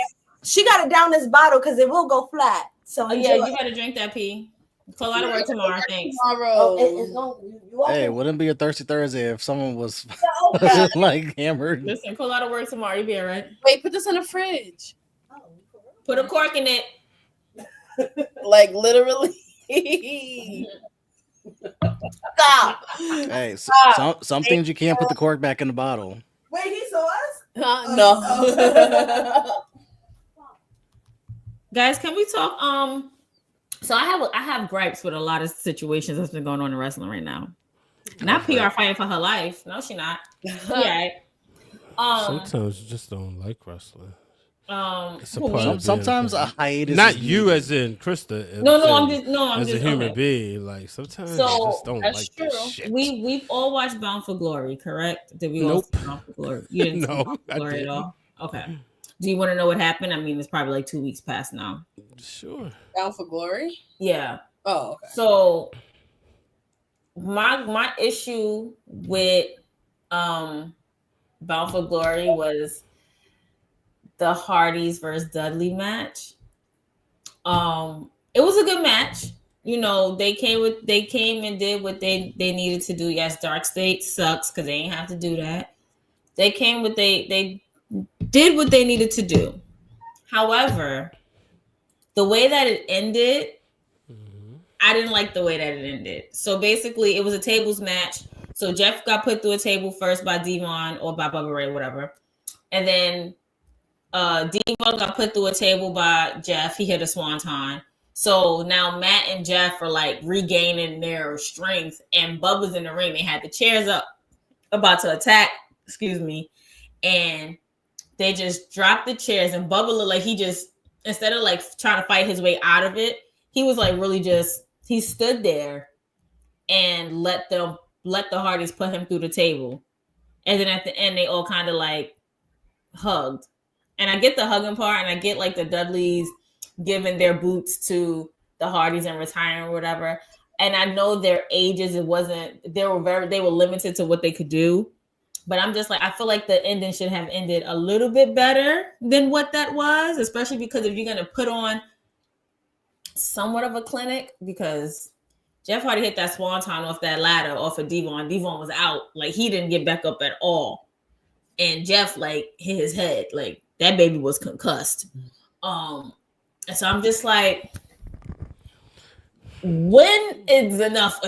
She got to down this bottle because it will go flat. So Oh yeah, enjoy. you better drink that pee. Pull out of work tomorrow. Thanks. Tomorrow. Oh, it's going, you Hey, welcome. wouldn't it be a thirsty Thursday if someone was Okay. like hammered? Listen, pull out of work tomorrow. You'll be all right. Wait, put this in the fridge. Oh, for real? Put a cork in it. Like literally. Stop. Hey, some things you can't put the cork back in the bottle. Wait, he saw us? No. Guys, can we talk? So I have gripes with a lot of situations that's been going on in wrestling right now. Not PR fighting for her life. No, she not. Yeah. Sometimes you just don't like wrestling. It's a who, part me? of being Sometimes a a hiatus. not is you needed. as in Krista. I'm as just a human okay. being. Like sometimes you So just don't that's like true. this shit. We've all watched Bound for Glory, correct? Did we all Nope. see Bound for Glory? You didn't see No, Bound for I Glory at didn't. all. Okay. Do you want to know what happened? I mean, it's probably like 2 weeks past now. Sure. Down for glory. Yeah. Oh, okay. So my issue with Bound for Glory was the Hardys versus Dudley match. It was a good match. You know, they came and did what they needed to do. Yes, Dark State sucks because they ain't have to do that. They came with they did what they needed to do. However, the way that it ended, I didn't like the way that it ended. So basically, it was a tables match. So Jeff got put through a table first by Devon or by Bubba Ray, whatever. And then Devon got put through a table by Jeff. He hit a swanton. So now Matt and Jeff are like regaining their strength. And Bubba's in the ring. They had the chairs up, about to attack. Excuse me. And they just dropped the chairs. And Bubba looked like he just, instead of like trying to fight his way out of it, he was like really just, he stood there and let the Hardys put him through the table. And then at the end, they all kind of like hugged. And I get the hugging part, and I get like the Dudleys giving their boots to the Hardys and retiring or whatever. And I know their ages, they were limited to what they could do. But I'm just like, I feel like the ending should have ended a little bit better than what that was, especially because if you're going to put on somewhat of a clinic, because Jeff Hardy hit that swanton off that ladder off of Devon. Devon was out. Like, he didn't get back up at all. And Jeff, like, hit his head. Like, that baby was concussed. And so I'm just like, when is enough?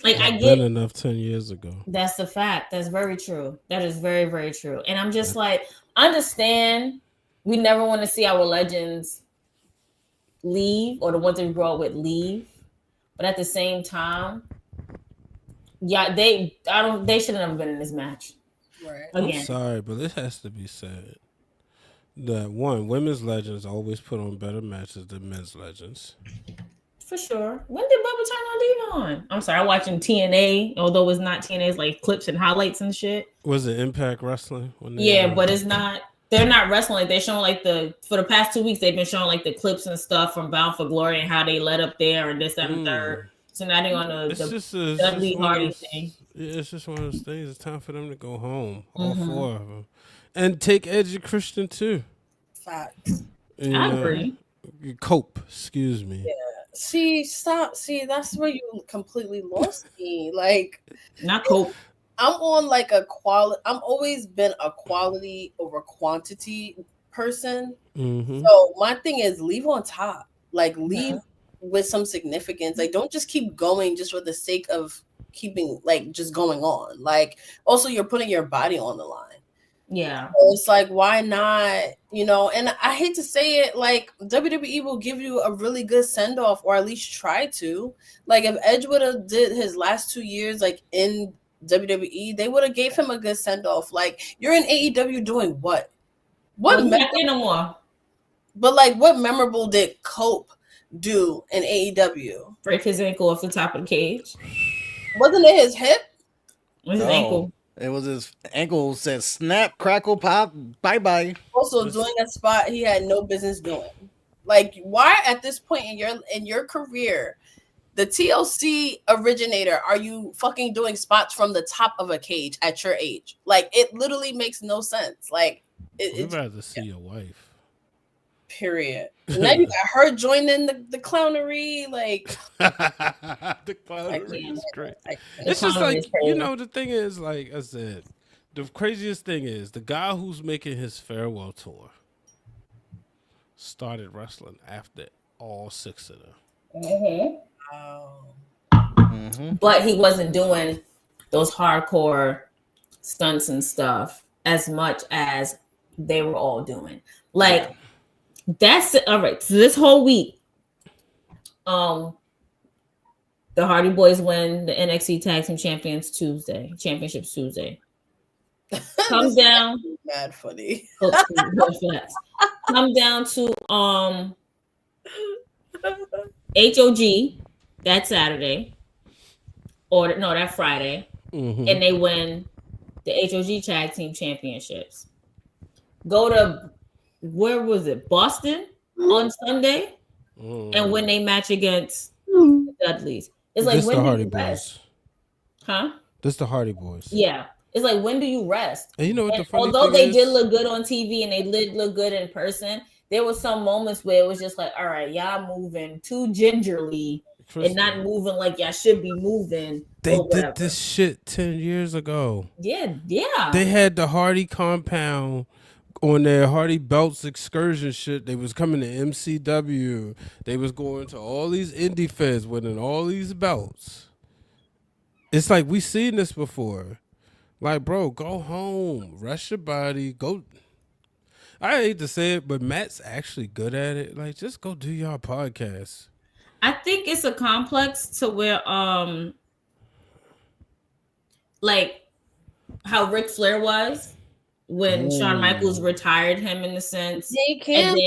Like, I get enough 10 years ago. That's a fact. That's very true. That is very, very true. And I'm just like, understand we never want to see our legends leave, or the ones that we grew up with leave. But at the same time, yeah, they should have never been in this match. Right. Again. I'm sorry, but it has to be said that women's legends always put on better matches than men's legends. For sure. When did Bubba turn on Devon? I'm sorry, I'm watching TNA, although it's not TNA, it's like clips and highlights and shit. Was it Impact Wrestling? Yeah, but it's not. They're not wrestling. Like, they're showing like for the past 2 weeks, they've been showing like the clips and stuff from Bound for Glory and how they led up there and this, that, and third. So now they're on the Dudley Hardy thing. Yeah, it's just one of those things. It's time for them to go home. All four of them. And take Edge and Christian too. Facts. I agree. Cope, excuse me. Yeah. See, stop. See, that's where you completely lost me. Like, not Cope. I'm on like a quality. I'm always been a quality over quantity person. Mm-hmm. So my thing is leave on top. Like, leave with some significance. Like, don't just keep going just for the sake of keeping, like, just going on. Like, also you're putting your body on the line. Yeah. So it's like, why not? You know, and I hate to say it, like WWE will give you a really good send off, or at least try to. Like if Edge would have did his last 2 years like in WWE, they would have gave him a good send off. Like you're in AEW doing what? What not there no more? But like, what memorable did Cope do in AEW? Break his ankle off the top of the cage. Wasn't it his hip? It was his ankle. It was his ankle. Said snap, crackle, pop, bye bye. Also doing a spot he had no business doing. Like, why at this point in your career, the TLC originator, are you fucking doing spots from the top of a cage at your age? Like, it literally makes no sense. Like, I'd rather see your wife. Period. Now you got her joining the clownery. Like, the clownery is great. It's just like, you know, the thing is, like I said, the craziest thing is the guy who's making his farewell tour started wrestling after all 6 of them. Mm-hmm. But he wasn't doing those hardcore stunts and stuff as much as they were all doing. Like, that's all right. So this whole week, the Hardy Boys win the NXT Tag Team Championships Tuesday. Come down. Mad funny. Come down to HOG that Saturday, or no, that Friday, and they win the HOG Tag Team Championships. Go to, where was it? Boston on Sunday, and when they match against the Dudleys. It's like, when the do Hardy you rest? Boys. Huh? This the Hardy Boys. Yeah. It's like, when do you rest? And you know what the funny although thing they did is? look good on TV and they did look good in person, there was some moments where it was just like, all right, y'all moving too gingerly and not moving like y'all should be moving. They did this shit 10 years ago. Yeah. They had the Hardy compound on their Hardy Belts excursion shit. They was coming to MCW. They was going to all these indie feds winning all these belts. It's like, we seen this before. Like, bro, go home, rest your body, go. I hate to say it, but Matt's actually good at it. Like, just go do your podcast. I think it's a complex to where, like how Ric Flair was when Shawn Michaels retired him, in the sense. They can't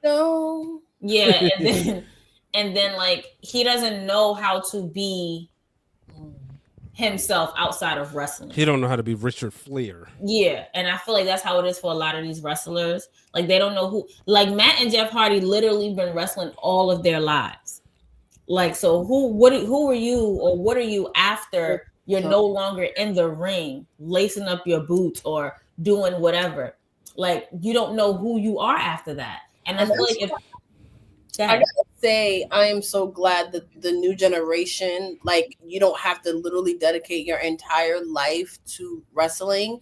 go. Yeah, and then like he doesn't know how to be himself outside of wrestling. He don't know how to be Richard Flair. Yeah, and I feel like that's how it is for a lot of these wrestlers. Like, they don't know who. Like, Matt and Jeff Hardy literally been wrestling all of their lives. Like, so who are you, or what are you after you're no longer in the ring, lacing up your boots or doing whatever? Like, you don't know who you are after that. And I feel like if I gotta say, I am so glad that the new generation, like, you don't have to literally dedicate your entire life to wrestling.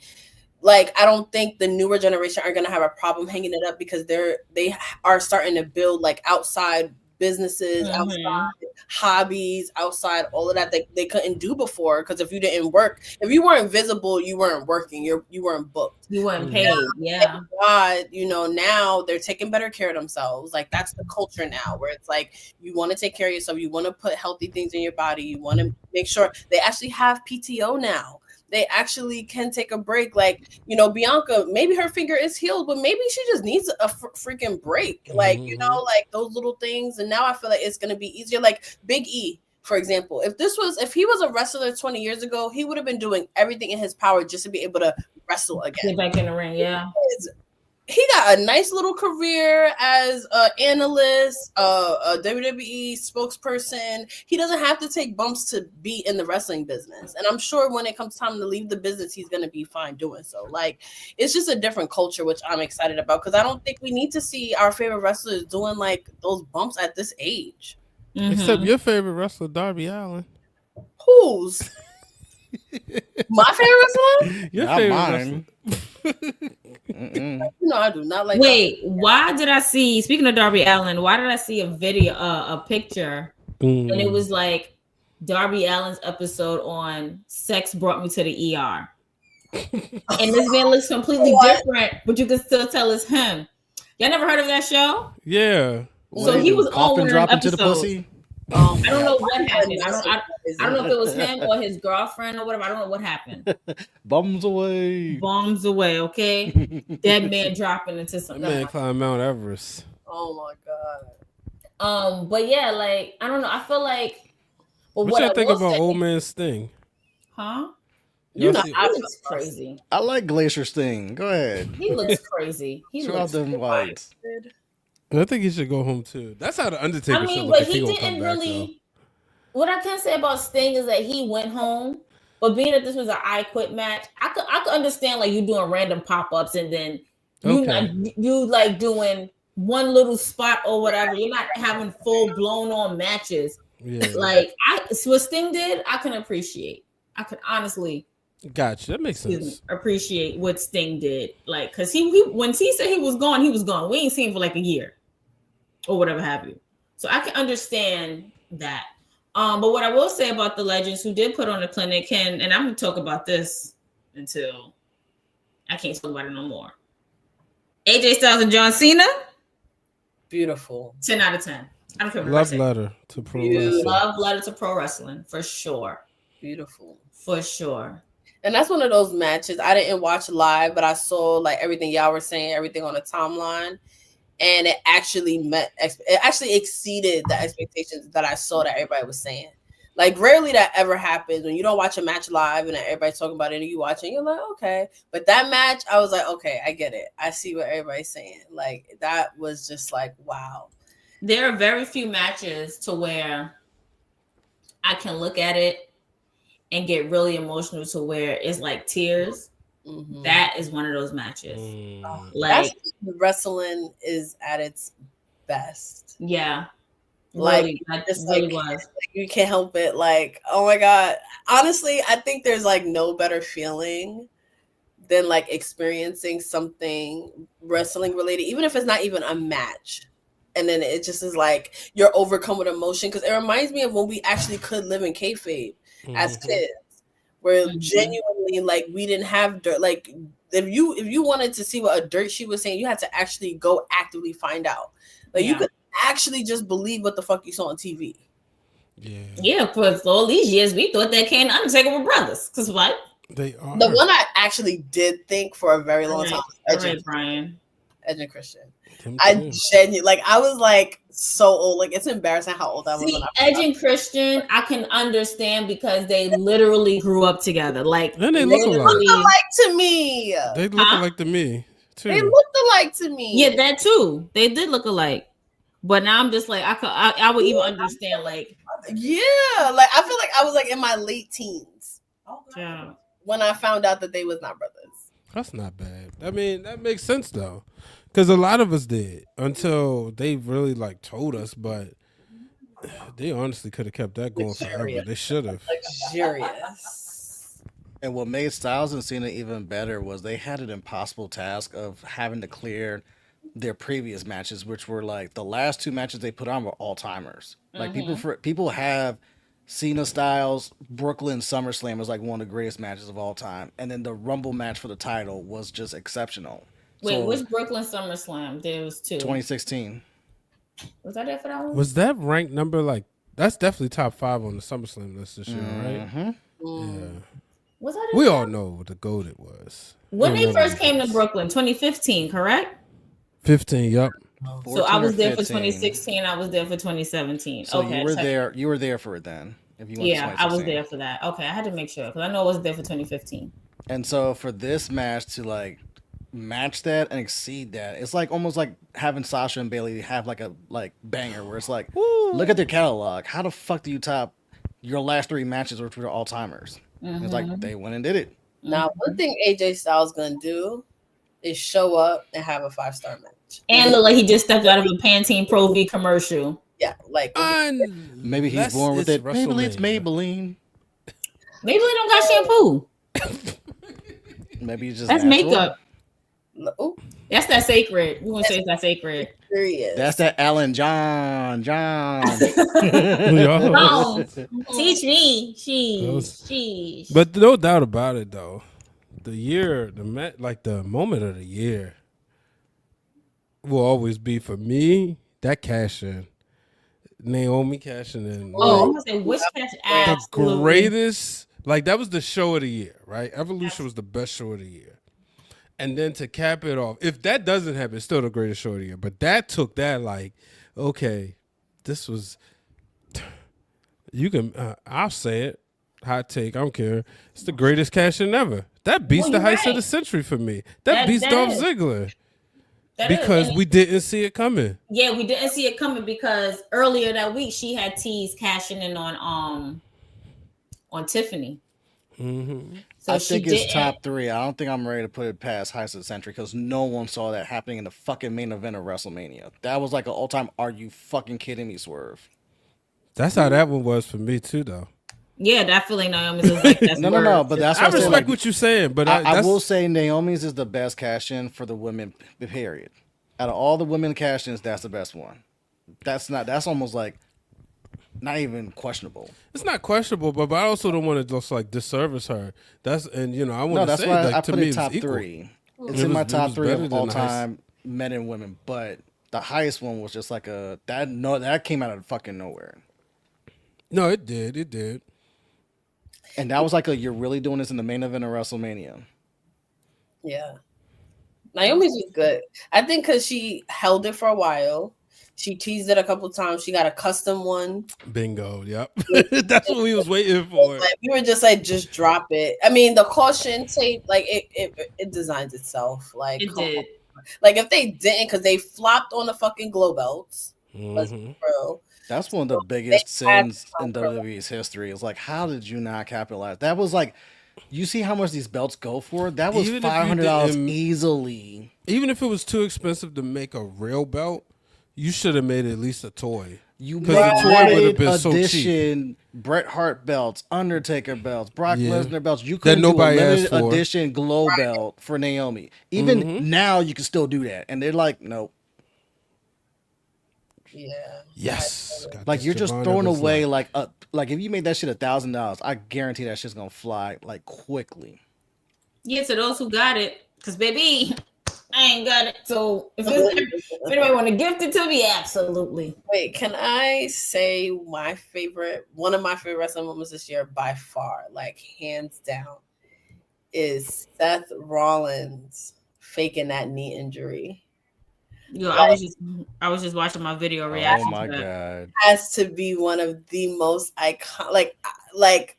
Like, I don't think the newer generation are gonna have a problem hanging it up, because they are starting to build like outside businesses, outside hobbies, outside all of that they couldn't do before. Because if you didn't work, if you weren't visible, you weren't working, you weren't booked, you weren't paid. Yeah. God, you know, now they're taking better care of themselves. Like, that's the culture now, where it's like, you want to take care of yourself, you want to put healthy things in your body, you want to make sure they actually have PTO now. They actually can take a break. Like, you know, Bianca, maybe her finger is healed, but maybe she just needs a freaking break. Like, you know, like those little things. And now I feel like it's going to be easier. Like Big E, for example, if he was a wrestler 20 years ago, he would have been doing everything in his power just to be able to wrestle again. Get back in the ring, yeah. He got a nice little career as an analyst, a WWE spokesperson. He doesn't have to take bumps to be in the wrestling business. And I'm sure when it comes time to leave the business, he's going to be fine doing so. Like, it's just a different culture, which I'm excited about, because I don't think we need to see our favorite wrestlers doing like those bumps at this age. Except your favorite wrestler, Darby Allin. Whose? My favorite wrestler? Your Not favorite mine. No, I do not like. Wait, why did I see? Speaking of Darby Allin, why did I see a video, a picture, and it was like Darby Allin's episode on Sex Brought Me to the ER. And this man looks completely different, but you can still tell it's him. Y'all never heard of that show? Yeah. So he was on coffin one drop of into the the episodes. pussy. I don't know what happened. I don't know if it was him or his girlfriend or whatever. I don't know what happened. Bums away. Bombs away, okay? Dead man dropping into That something. man climbed Mount Everest. Oh my god. But yeah, like I don't know. I feel like. Well, What y'all I think will about say- Old Man Sting? Huh? You know, see- He looks crazy. I like Glacier Sting. Go ahead. He looks crazy. He Show out looks. them whites. I think he should go home too. That's how the Undertaker I should mean, look but if he gonna come didn't back, really. What I can say about Sting is that he went home, but being that this was an I Quit match, I could understand like you doing random pop ups and then you like doing one little spot or whatever. You're not having full blown on matches. Yeah. Like what Sting did, I can appreciate. I could honestly Gotcha. That makes sense. appreciate what Sting did. Like, cause he when he said he was gone, he was gone. We ain't seen him for like a year or whatever have you. So I can understand that. But what I will say about the legends who did put on the clinic, and I'm gonna talk about this until I can't talk about it no more. AJ Styles and John Cena, Beautiful. 10 out of 10. I don't care what Love I say. letter to pro Yeah. wrestling. Love letter to pro wrestling for sure. Beautiful. For sure. And that's one of those matches I didn't watch live, but I saw like everything y'all were saying, everything on the timeline, and it actually exceeded the expectations that I saw that everybody was saying. Like rarely that ever happens when you don't watch a match live and everybody's talking about it and you watch it, you're like, okay. But that match, I was like, okay, I get it. I see what everybody's saying. Like that was just like, wow. There are very few matches to where I can look at it and get really emotional to where it's like tears. Mhm. That is one of those matches. Mm. Like, That's wrestling is at its best. yeah. Like, Really, that just really like- was. Like, you can't help it. Like, oh my god. Honestly, I think there's like no better feeling than like experiencing something wrestling related, even if it's not even a match. And then it just is like you're overcome with emotion because it reminds me of when we actually could live in kayfabe as Mhm. kids, where Mhm. genuinely like we didn't have dirt. Like if you wanted to see what a dirt sheet was saying, you had to actually go actively find out. Like you Yeah. could actually just believe what the fuck you saw on TV. Yeah. Yeah, for all these years, we thought that Kane and Undertaker were brothers. Because what? They are. The one I actually did think for a very long time, All right, Brian. Edge and Christian. Them I too. genuinely like. I was like so old. Like it's embarrassing how old I was. See, when I Edge and Christian, I can understand because they literally grew up together. Like, And they look alike. looked alike to me. They look Huh? alike to me too. They looked alike to me. yeah, that too. They did look alike. But now I'm just like, I would even understand, like, Yeah. Like I feel like I was like in my late teens yeah. when I found out that they was not brothers. That's not bad. I mean, that makes sense though, because a lot of us did until they really like told us. But they honestly could have kept that going forever. They should have. Luxurious. And what made Styles and Cena even better was they had an impossible task of having to clear their previous matches, which were like the last two matches they put on were all timers. Like people have Cena Styles Brooklyn SummerSlam was like one of the greatest matches of all time, and then the Rumble match for the title was just exceptional. Wait, So, which Brooklyn SummerSlam? There was two. 2016? Was that it for that one? Was that ranked number like? That's definitely top 5 on the SummerSlam list this year, right? Mhm. Yeah. Was that it? We all know what the goat it was. When I they remember first it. came to Brooklyn, 2015, correct? 15. Yup. So I 14 or was there for 15. 2016. I was there for 2017. So okay, you were check. there. You were there for it then. If you went to Yeah, I was 2016. there for that. Okay, I had to make sure because I know I wasn't there for 2015. And so for this match to like match that and exceed that, it's like almost like having Sasha and Bailey have like a banger where it's like, look at their catalog. How the fuck do you top your last 3 matches, which were all timers? It's like they went and did it. Now, one thing AJ Styles gonna do is show up and have a 5-star match. And look like he just stepped out of a Pantene Pro V commercial. Yeah, like Maybe he's born with it. Maybe it's Maybelline. Maybe they don't got shampoo. Maybe it's just That's natural. makeup. oh, That's that sacred. We want to say it's that sacred. serious. That's that Alan John. Oh, teach me. Those- She. But no doubt about it, though. year, the moment of the year will always be for me that cash in. Naomi cashing in. Oh, I'm gonna say which cash the absolutely. greatest, like that was the show of the year, right? Evolution was the best show of the year. And then to cap it off, if that doesn't happen, it's still the greatest show of the year. But that took that like, okay, this was, you can, I'll say it, hot take, I don't care. It's the greatest cash in ever. That beats the heist of the century for me. That beats Dolph Ziggler. Because we didn't see it coming. Yeah, we didn't see it coming because earlier that week she had teased cashing in on Tiffany. Mm-hmm. So I think it's top 3. I don't think I'm ready to put it past Heist of the Century because no one saw that happening in the fucking main event of WrestleMania. That was like an all-time "Are you fucking kidding me?" swerve. That's how that one was for me too, though. Yeah, that feeling Naomi's is like that's no. But that's I respect what you're saying, but I will say Naomi's is the best cash in for the women. Period. Out of all the women cash ins, that's the best one. That's almost like not even questionable. It's not questionable, but I also don't want to just like disservice her. I want to say why like I to put me it top it's 3. It's in my top 3 of all time men and women, but the highest one was just like that came out of fucking nowhere. No, it did. And that was like you're really doing this in the main event of WrestleMania. Yeah. Naomi's was good. I think because she held it for a while. She teased it a couple times. She got a custom one. Bingo. Yep. That's what we was waiting for. Like, we were just like, just drop it. I mean, the caution tape, like it designs itself. Like it did. Like if they didn't, because they flopped on the fucking glow belts. Mm-hmm. That's one of the biggest sins in WWE's history. It's like, how did you not capitalize? That was like, you see how much these belts go for? That was $500 easily. Even if it was too expensive to make a real belt, you should have made at least a toy. Because the toy would have been so cheap. Bret Hart belts, Undertaker belts, Brock Lesnar belts. You couldn't do a limited edition glow belt for Naomi. Even now, you can still do that. And they're like, nope. Yeah. Yes. Like you're just throwing away like if you made that shit $1,000, I guarantee that shit's gonna fly like quickly. Yeah, to those who got it, because baby, I ain't got it. So if anybody want to gift it to me, absolutely. Wait, can I say one of my favorite wrestling moments this year by far, like hands down, is Seth Rollins faking that knee injury. Yo, I was just watching my video reaction. Oh my god, has to be one of the most iconic, like,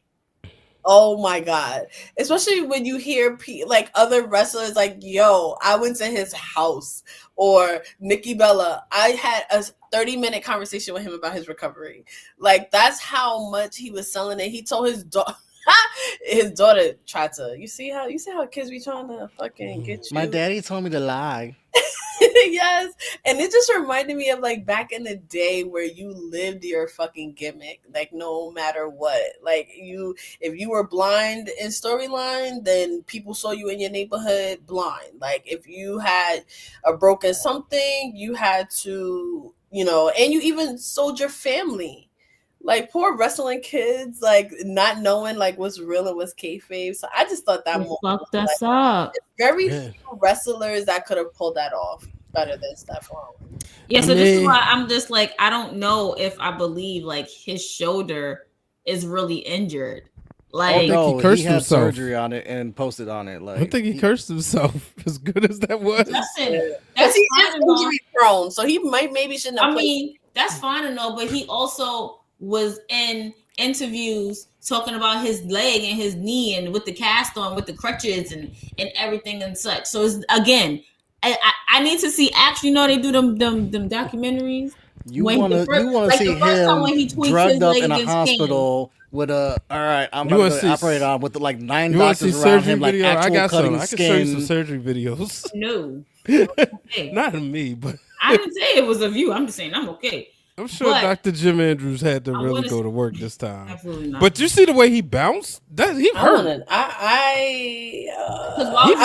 oh my god! Especially when you hear like other wrestlers, like, yo, I went to his house, or Nikki Bella. I had a 30-minute conversation with him about his recovery. Like that's how much he was selling it. He told his daughter. His daughter tried to. You see how kids be trying to fucking get you. My daddy told me to lie. Yes, and it just reminded me of like back in the day where you lived your fucking gimmick, like no matter what. Like if you were blind in storyline, then people saw you in your neighborhood blind. Like if you had a broken something, you had to, and you even sold your family. Like poor wrestling kids, like not knowing like what's real and what's kayfabe. So I just thought that fucked us up. Very few wrestlers that could have pulled that off better than Seth Rollins. Yeah, so this is why I'm just like, I don't know if I believe like his shoulder is really injured. Like he cursed himself. Surgery on it and posted on it. Like I think he cursed himself. As good as that was, listen, that's he's injury prone, so he maybe shouldn't have. I mean, that's fine and all, but he also was in interviews talking about his leg and his knee and with the cast on, with the crutches and everything and such. So it's, again, I need to see actually. They do them documentaries. You want to see him drugged up in a hospital with a. All right, I'm going to operate on with like 9 doctors around him, like actual cutting skin. I can show you some surgery videos. No, okay. Not me, but I didn't say it was of you. I'm just saying I'm okay. I'm sure Dr. Jim Andrews had to really go to work this time. Absolutely not. But you see the way he bounced? He hurt. I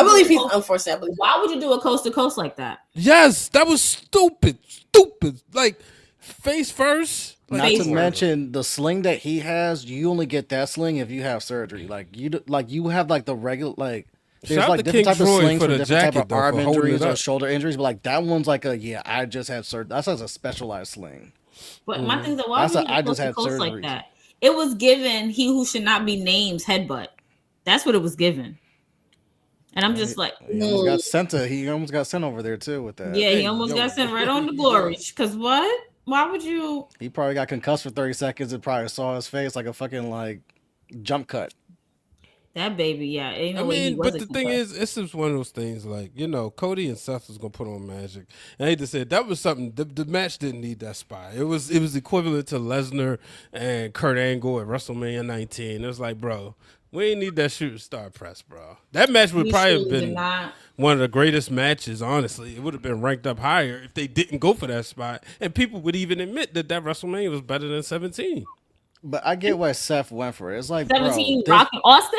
believe he's unfortunate. Why would you do a coast to coast like that? Yes, that was stupid. Like face first. Not to mention the sling that he has. You only get that sling if you have surgery. Like you have like the regular, like There's Shout out like to different King type of Troy slings for for the different type jacket, of though, arm for holding injuries it or up. shoulder injuries. But like that one's like I just had surgery. That's a specialized sling. But my thing is, why That's would I you just coast to had coast like surgeries. that? It was given he who should not be named headbutt. That's what it was given. And I'm just like, He almost got sent to. He almost got sent over there too with that. yeah, he Hey, almost yo. got sent right on the glory. Because what? Why would you? He probably got concussed for 30 seconds and probably saw his face like a fucking like jump cut. That baby, yeah. Ain't no I way he mean, but the wasn't thing concussed. is, it's just one of those things. Like, you know, Cody and Seth was gonna put on Magic. And I hate to say it, that was something. The match didn't need that spot. It was equivalent to Lesnar and Kurt Angle at WrestleMania 19. It was like, bro, we ain't need that shooting star press, bro. That match would We probably have surely did been not. one of the greatest matches. Honestly, it would have been ranked up higher if they didn't go for that spot, and people would even admit that WrestleMania was better than 17. But I get why Seth went for it. It's like 17 bro, rocking Austin?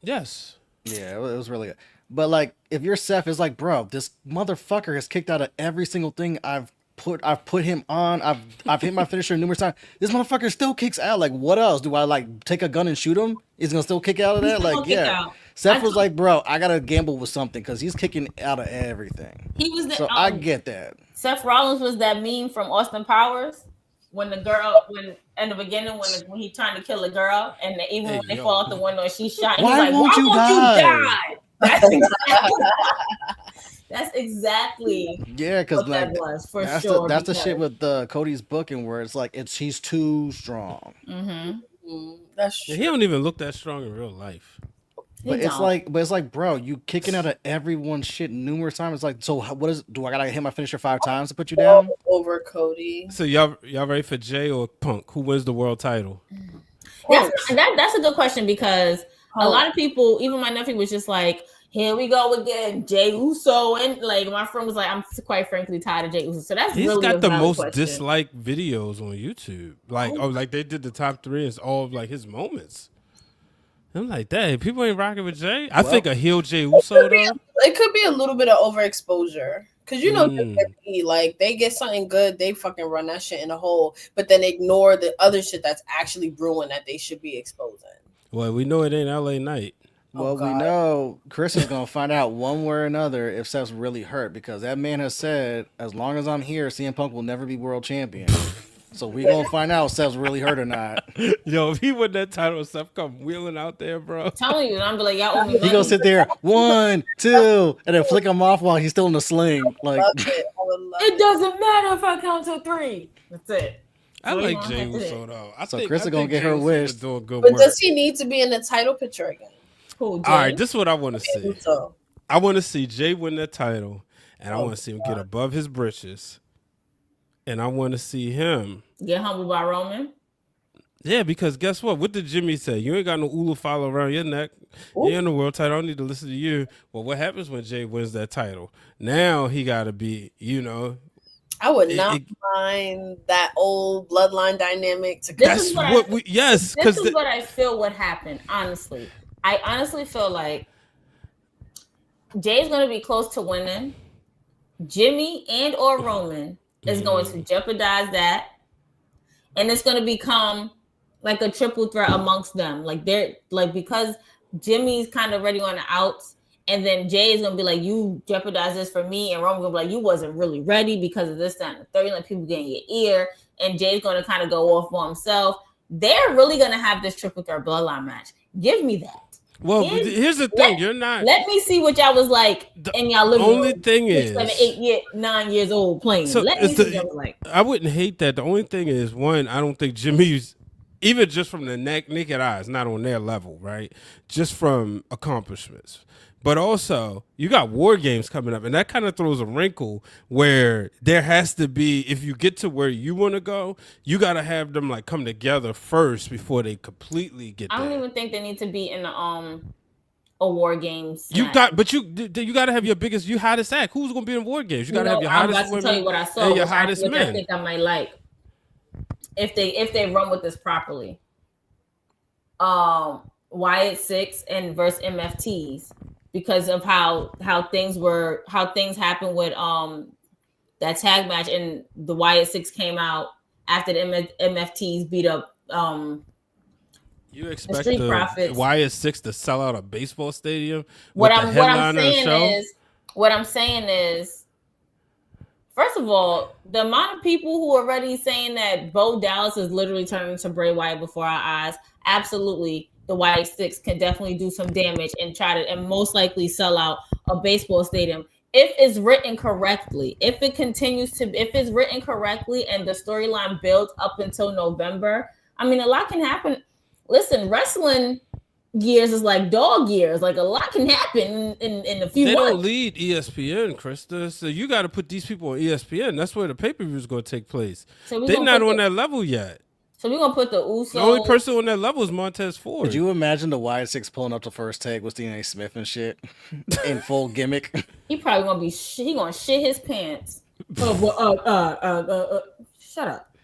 Yes. yeah, it was really good. But like, if you're Seth, it's like, bro, this motherfucker has kicked out of every single thing I've put him on. I've hit my finisher numerous times. This motherfucker still kicks out. Like, what else? Do I like take a gun and shoot him? Is he gonna still kick out of He's that? still Like, gonna kick yeah. out. Seth was like, bro, I gotta gamble with something because he's kicking out of everything. He was the So I get that. Seth Rollins was that meme from Austin Powers when the girl, when in the beginning when he trying to kill a girl, and even Hey, when they yo. fall out the window and she's shot, and Why he's like, won't "Why you won't die?" you die?" That's exactly Yeah, because what like that was for that's sure. that's the shit with Cody's booking where it's like he's too strong. That's Yeah, true. he don't even look that strong in real life. But it's like, bro, you kicking out of everyone's shit numerous times. It's like, so do I gotta hit my finisher 5 times to put you down? Over Cody. So y'all ready for Jay or Punk? Who wins the world title? That's a good question because a lot of people, even my nephew, was just like, "Here we go again, Jay Uso," and like my friend was like, "I'm quite frankly tired of Jay Uso." So that's He's really got a the valid most question. disliked videos on YouTube. Like, like they did the top 3 and it's all of like his moments. I'm like, dang, people ain't rocking with Jay. I think a heel Jay Uso though. It could be a little bit of overexposure. Cause you know, WWE, like they get something good, they fucking run that shit in a hole, but then ignore the other shit that's actually brewing that they should be exposing. Well, we know it ain't LA Knight. Well, we know Chris is gonna find out one way or another if Seth's really hurt because that man has said, as long as I'm here, CM Punk will never be world champion. So we gonna find out if Seth's really hurt or not. Yo, if he won that title, Seth come wheeling out there, bro. I'm telling you, and I'm be like, y'all owe me He money. gonna sit there 1, 2, and then flick him off while he's still in the sling. Like, It doesn't matter if I count to 3. That's it. I So we like gonna Jay have to do Uso it. though. So Chris is gonna get Jay her Uso wish. is doing good But work. does he need to be in the title picture again? Cool, Jay. All right, this is what I want to see. So I want to see Jay win that title, and I want to see him get above his britches, and I want to see him. Get humbled by Roman. Yeah, because guess what? What did Jimmy say? You ain't got no Ulu follow around your neck. You're in the world title. I don't need to listen to you. Well, what happens when Jay wins that title? Now he got to be, you know. I would not mind that old bloodline dynamic to That's what we, yes. This is what I feel would happen, honestly. I honestly feel like Jay's going to be close to winning. Jimmy and or Roman is going to jeopardize that. And it's going to become like a triple threat amongst them. Like they're like, because Jimmy's kind of ready on the outs. And then Jay is going to be like, you jeopardize this for me. And Roman's going to be like, you wasn't really ready because of this, that, and the third. Like people getting your ear. And Jay's going to kind of go off on himself. They're really going to have this triple threat bloodline match. Give me that. Well, here's the thing. You're not. Let me see what y'all was like in y'all living room. Only thing 6, is, 7, 8, 9 years old playing. So Let me see what y'all was like. I wouldn't hate that. The only thing is, one, I don't think Jimmy's, even just from the naked eyes, not on their level, right? Just from accomplishments. But also, you got War Games coming up, and that kind of throws a wrinkle where there has to be, if you get to where you want to go, you got to have them like come together first before they completely get I there. don't even think they need to be in the a War Games. You match. got, but you got to have your biggest, your hottest act. Who's gonna be in War Games? You got to have your hottest I'm about to tell you what I saw. and your which hottest which I men. think I might like if they run with this properly. Wyatt 6 and versus MFTs. Because of how things happened with that tag match, and the Wyatt 6 came out after the MFTs beat up You expect Street the Profits. YS6 to sell out a baseball stadium? What with I'm the headliner saying is, first of all, the amount of people who are already saying that Bo Dallas is literally turning to Bray Wyatt before our eyes, absolutely, the YS6 can definitely do some damage and and most likely sell out a baseball stadium if it's written correctly. If it's written correctly and the storyline builds up until November, I mean, a lot can happen. Listen, wrestling years is like dog years. Like a lot can happen in a few They months. don't lead ESPN, Krista. So you got to put these people on ESPN. That's where the pay-per-view is going to take place. So they're not on that level yet. So we're going to put the Usos. The only person on that level is Montez Ford. Could you imagine the YS6 pulling up the first tag with Stephen A. Smith and shit in full gimmick? He probably going to be he going to shit his pants. Shut up.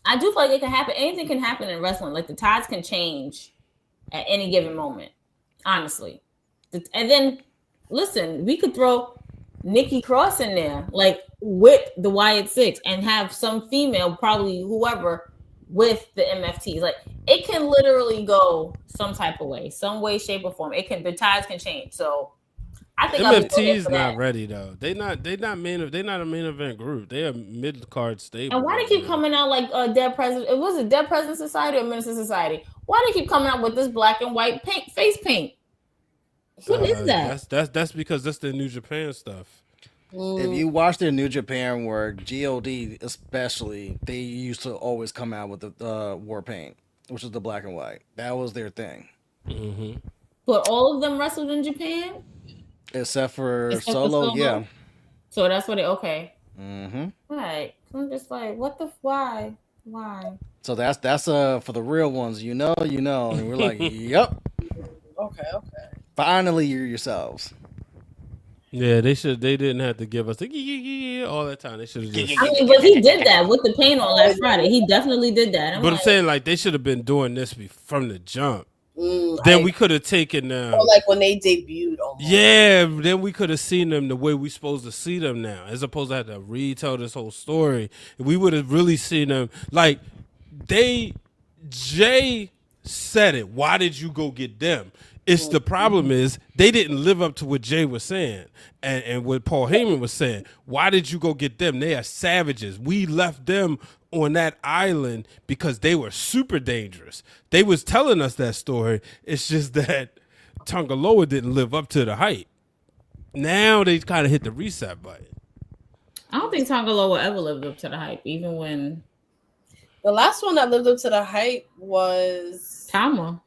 I do feel like it can happen. Anything can happen in wrestling. Like the tides can change at any given moment, honestly. And then, listen, we could throw Nikki Cross in there, like with the YS6, and have some female, probably whoever, with the MFTs. Like it can literally go some type of way, some way, shape, or form. The tides can change. So I think MFT's not ready though. They're not a main event group. They're a mid card stable. And why they keep coming out like a Dead President? It was a Dead President Society or Minister Society. Why they keep coming out with this black and white paint, face paint? What is that? That's because that's the New Japan stuff. If you watch their New Japan work, God especially, they used to always come out with the war paint, which is the black and white. That was their thing. Mm-hmm. But all of them wrestled in Japan? Except for Solo, yeah. So that's what okay. Mm-hmm. Right. I'm just like, why? So that's for the real ones, you know, and we're like, yep. Okay. Finally, you're yourselves. Yeah, they didn't have to give us all that time. They should have just. I mean, but he did that with the paint on last Friday. He definitely did that. I'm saying like they should have been doing this from the jump. Then we could have taken them. Or like when they debuted. Almost. Yeah, then we could have seen them the way we supposed to see them now, as opposed to have to retell this whole story. We would have really seen them like Jay said it. Why did you go get them? It's the problem is they didn't live up to what Jay was saying and what Paul Heyman was saying. Why did you go get them? They are savages. We left them on that island because they were super dangerous. They was telling us that story. It's just that Tonga Loa didn't live up to the hype. Now they kind of hit the reset button. I don't think Tonga Loa ever lived up to the hype, even when the last one that lived up to the hype was Tama.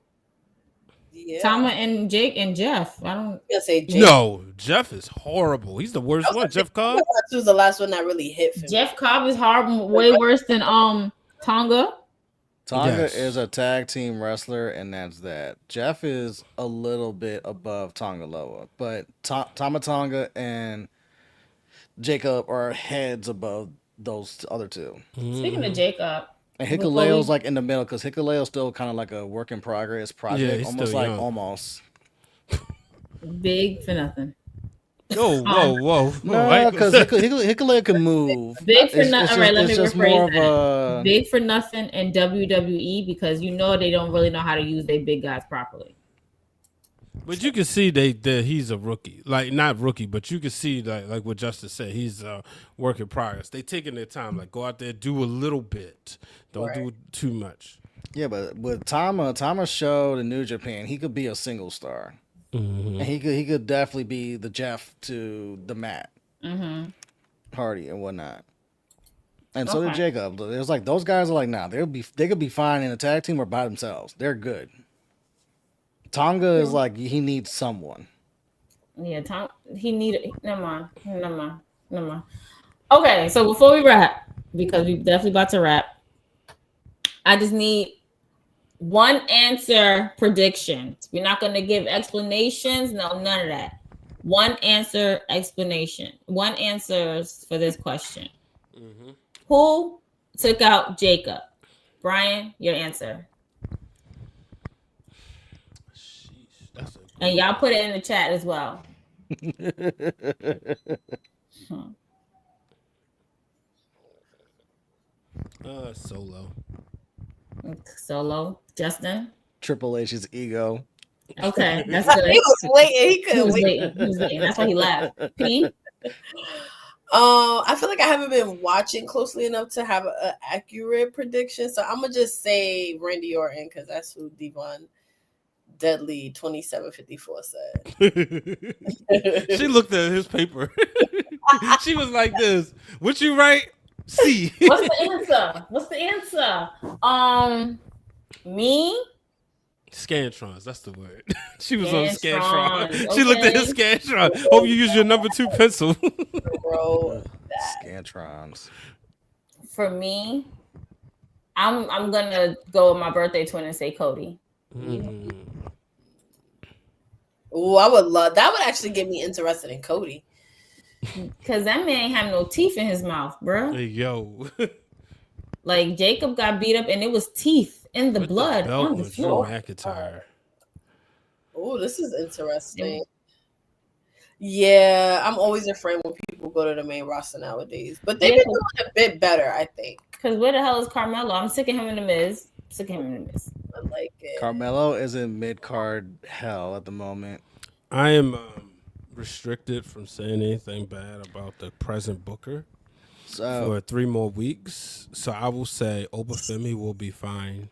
Yeah. Tama and Jake and Jeff. I don't say Jake. No, Jeff is horrible. He's the worst one. Jeff Cobb. This was the last one that really hit for me. Jeff Cobb is horrible, way worse than Tonga. Tonga is a tag team wrestler, and that's that. Jeff is a little bit above Tonga Loa, but Tama Tonga and Jacob are heads above those other two. Speaking of Jacob. And Hikuleo's like in the middle because Hikuleo's still kind of like a work in progress project, almost like young. Almost big for nothing. Whoa! No, because Hikuleo can move. Big for nothing. All right, let me rephrase that. Big for nothing in WWE because they don't really know how to use their big guys properly. But you can see that he's a rookie, like not rookie, but you can see like what Justice said, he's a work in progress. They taking their time, like go out there, do a little bit, don't do too much. Yeah, but with Tama showed in New Japan, he could be a single star, and he could definitely be the Jeff to the Matt Hardy and whatnot. And so did Jacob. It was like those guys are like, nah, they could be fine in a tag team or by themselves. They're good. Tonga is like he needs someone. Yeah, he needed. Never mind. Okay, so before we wrap, because we're definitely about to wrap, I just need one answer prediction. We're not going to give explanations. No, none of that. One answer explanation. One answers for this question. Who took out Jacob? Brian, your answer. And y'all put it in the chat as well. Solo. Solo. Justin. Triple H's ego. Okay, that's good. He was waiting. He He couldn't was wait. waiting. He was waiting. That's why he laughed. P. I feel like I haven't been watching closely enough to have an accurate prediction, so I'm gonna just say Randy Orton because that's who Devon Deadly 2754 said. She looked at his paper. She was like this. What you write? C. What's the answer? Me. Scantrons, that's the word. She was on Scantron. Scantron. She looked at his Scantron. Hope you use your number 2 pencil. Bro, Scantrons. For me, I'm gonna go with my birthday twin and say Cody. Oh, I would love that. Would actually get me interested in Cody. Cause that man have no teeth in his mouth, bro. Hey, yo. Like Jacob got beat up and it was teeth in the Put blood the belt on the Drew floor. McIntyre. Oh, this is interesting. Yeah, I'm always afraid when people go to the main roster nowadays, but they've been doing a bit better, I think. Cause where the hell is Carmelo? I'm sick of him in the Miz. I like it. Carmelo is in mid-card hell at the moment. I am restricted from saying anything bad about the present Booker for 3 more weeks. So I will say Obafemi will be fine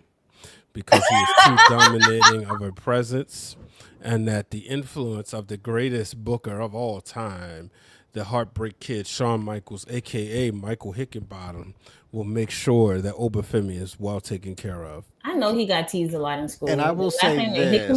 because he is too dominating of a presence, and that the influence of the greatest Booker of all time, the Heartbreak Kid, Shawn Michaels, a.k.a. Michael Hickenbottom, will make sure that Obafemi is well taken care of. I know he got teased a lot in school. And I will say this,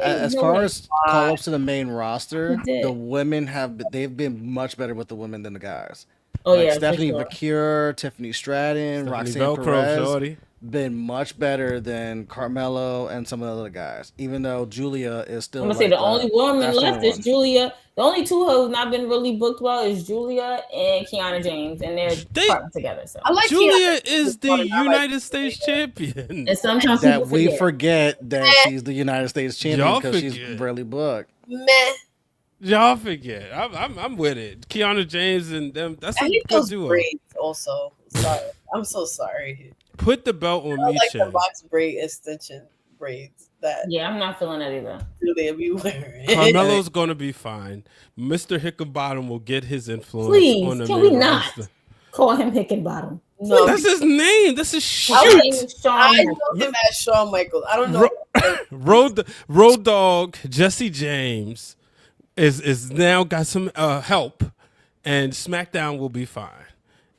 as far as call-ups to the main roster, the women they've been much better with the women than the guys. Oh, like yeah, Stephanie for sure. McCure, Tiffany Stratton, Roxanne Velcro, Perez, shorty. been much better than Carmelo and some of the other guys. Even though Julia is still. I'm gonna say the only woman that's the left only is one. Julia. The only two who's not been really booked well is Julia and Kiana James, and they're partnering together. So I like Julia Kiana. is the United States champion. And sometimes that people we forget that she's the United States champion Y'all because she's forget. rarely booked. Meh. Y'all forget. I'm with it. Kiana James and them. That's I a hate good those duo. braids also. Sorry. I'm so sorry. Put the belt on I me, like the Chen. box braid extension braids that Yeah, I'm not feeling that either. Julia be wearing. Carmelo's gonna be fine. Mr. Hickenbottom will get his influence Please, on the can main we not roster. call him Hickenbottom? No, That's his name. That's his I shoot. know him as Shawn Michaels. I don't know. Road Dog Jesse James is now got some help, and SmackDown will be fine.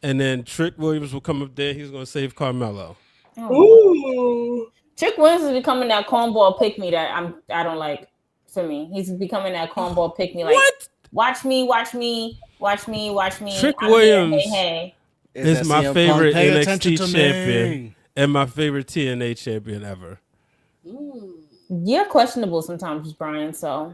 And then Trick Williams will come up there. He's gonna save Carmelo. Ooh. Trick Williams is becoming that cornball pick me that I don't like. For me, he's becoming that cornball pick me. Like, What? Watch me. Trick I'm Williams here, hey. is my CM favorite Punk? Pay attention NXT to champion me. and my favorite TNA champion ever. You're questionable sometimes, Brian. So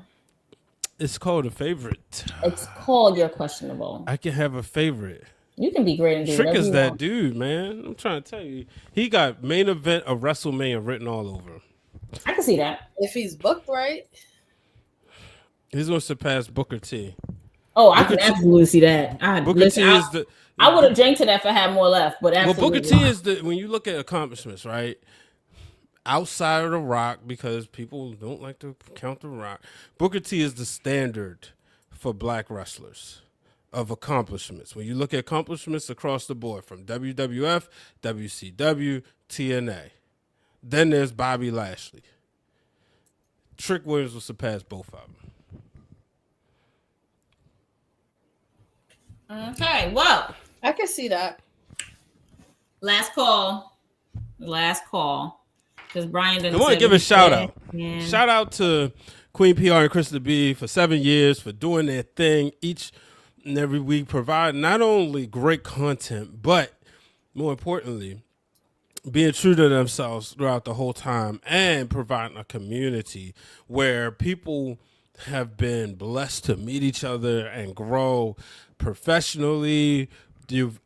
It's called a favorite. it's called you're questionable. I can have a favorite. You can be great and do Trick whatever is you that want. dude, man. I'm trying to tell you. He got main event of WrestleMania written all over him. I can see that. If he's booked right, He's going to surpass Booker T. Oh, I can absolutely see that. Booker T is the... I would have drank to that if I had more left, but absolutely. Well, Booker T is the... When you look at accomplishments, right? Outside of The Rock, because people don't like to count The Rock, Booker T is the standard for black wrestlers of accomplishments. When you look at accomplishments across the board, from WWF, WCW, TNA. Then there's Bobby Lashley. Trick Williams will surpass both of them. Okay, well, I can see that. last call. Because Brian didn't. I want to give a shout out. Yeah. Shout out to Queen PR and Krista B for 7 years for doing their thing each and every week, providing not only great content, but more importantly, being true to themselves throughout the whole time and providing a community where people have been blessed to meet each other and grow professionally. You've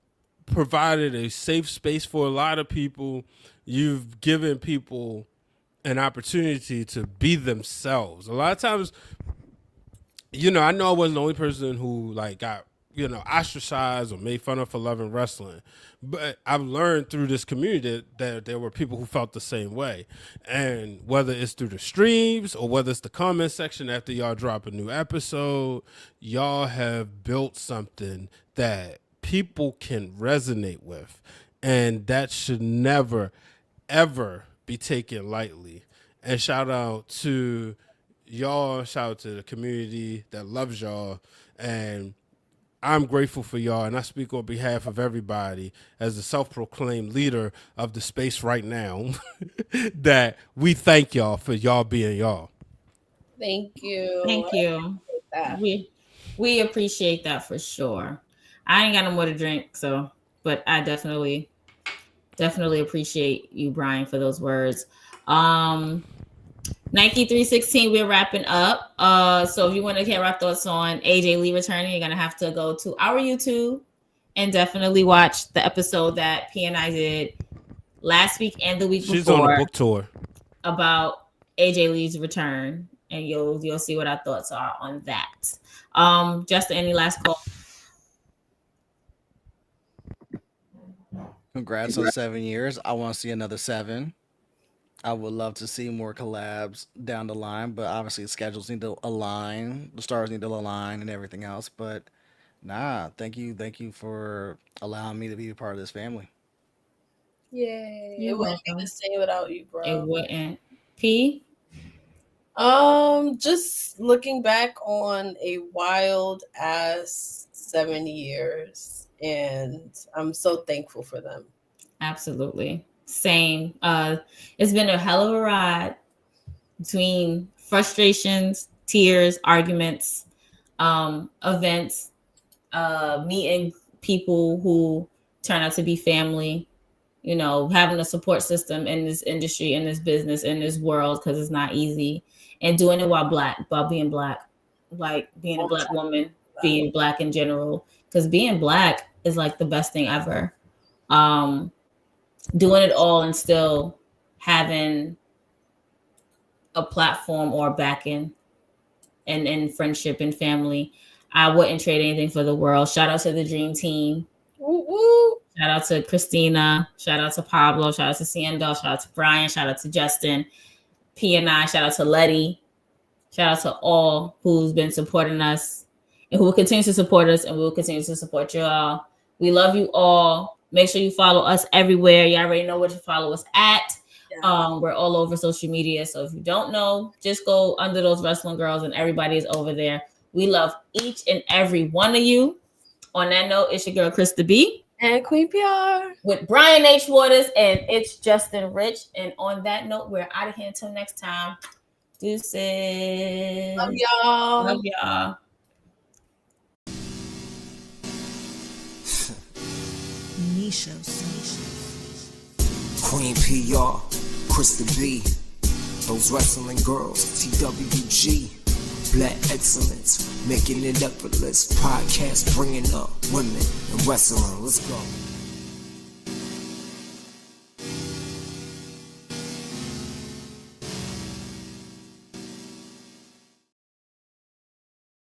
provided a safe space for a lot of people. You've given people an opportunity to be themselves. A lot of times, I know I wasn't the only person who got, ostracized or made fun of for loving wrestling. But I've learned through this community that there were people who felt the same way. And whether it's through the streams or whether it's the comment section after y'all drop a new episode, y'all have built something that people can resonate with. And that should never, ever be taken lightly. And shout out to y'all, shout out to the community that loves y'all. And I'm grateful for y'all, and I speak on behalf of everybody as the self-proclaimed leader of the space right now that we thank y'all for y'all being y'all. Thank you. Thank you. We appreciate that for sure. I ain't got no more to drink, but I definitely appreciate you, Brian, for those words. Nike 316, we're wrapping up. So if you want to hear our thoughts on AJ Lee returning, you're going to have to go to our YouTube and definitely watch the episode that P and I did last week and the week before. She's on a book tour about AJ Lee's return, and you'll see what our thoughts are on that. Justin, any last call? Congrats on 7 years. I want to see another 7. I would love to see more collabs down the line, but obviously the schedules need to align, the stars need to align, and everything else. But thank you for allowing me to be a part of this family. Yay! You're It wouldn't be welcome. the same without you, bro. It wouldn't. P? Just looking back on a wild ass 7 years, and I'm so thankful for them. Absolutely. Same. It's been a hell of a ride between frustrations, tears, arguments, events, meeting people who turn out to be family, having a support system in this industry, in this business, in this world, because it's not easy. And doing it while being black, like being a black woman, being black in general, because being black is like the best thing ever. Doing it all and still having a platform or backing and friendship and family. I wouldn't trade anything for the world. Shout out to the Dream Team. Woo-woo. Shout out to Christina. Shout out to Pablo. Shout out to Ciendo. Shout out to Brian. Shout out to Justin. P and I. Shout out to Letty. Shout out to all who's been supporting us and who will continue to support us, and we will continue to support you all. We love you all. Make sure you follow us everywhere. You already know where to follow us at. Yeah. We're all over social media. So if you don't know, just go under those wrestling girls and everybody is over there. We love each and every one of you. On that note, it's your girl, Krista B. And Queen PR. With Brian H. Waters, and it's Justin Rich. And on that note, we're out of here until next time. Deuces. Love y'all. Love y'all. Queen PR, Krista B, those wrestling girls, TWG, Black Excellence, making it effortless, podcast bringing up women and wrestling. Let's go.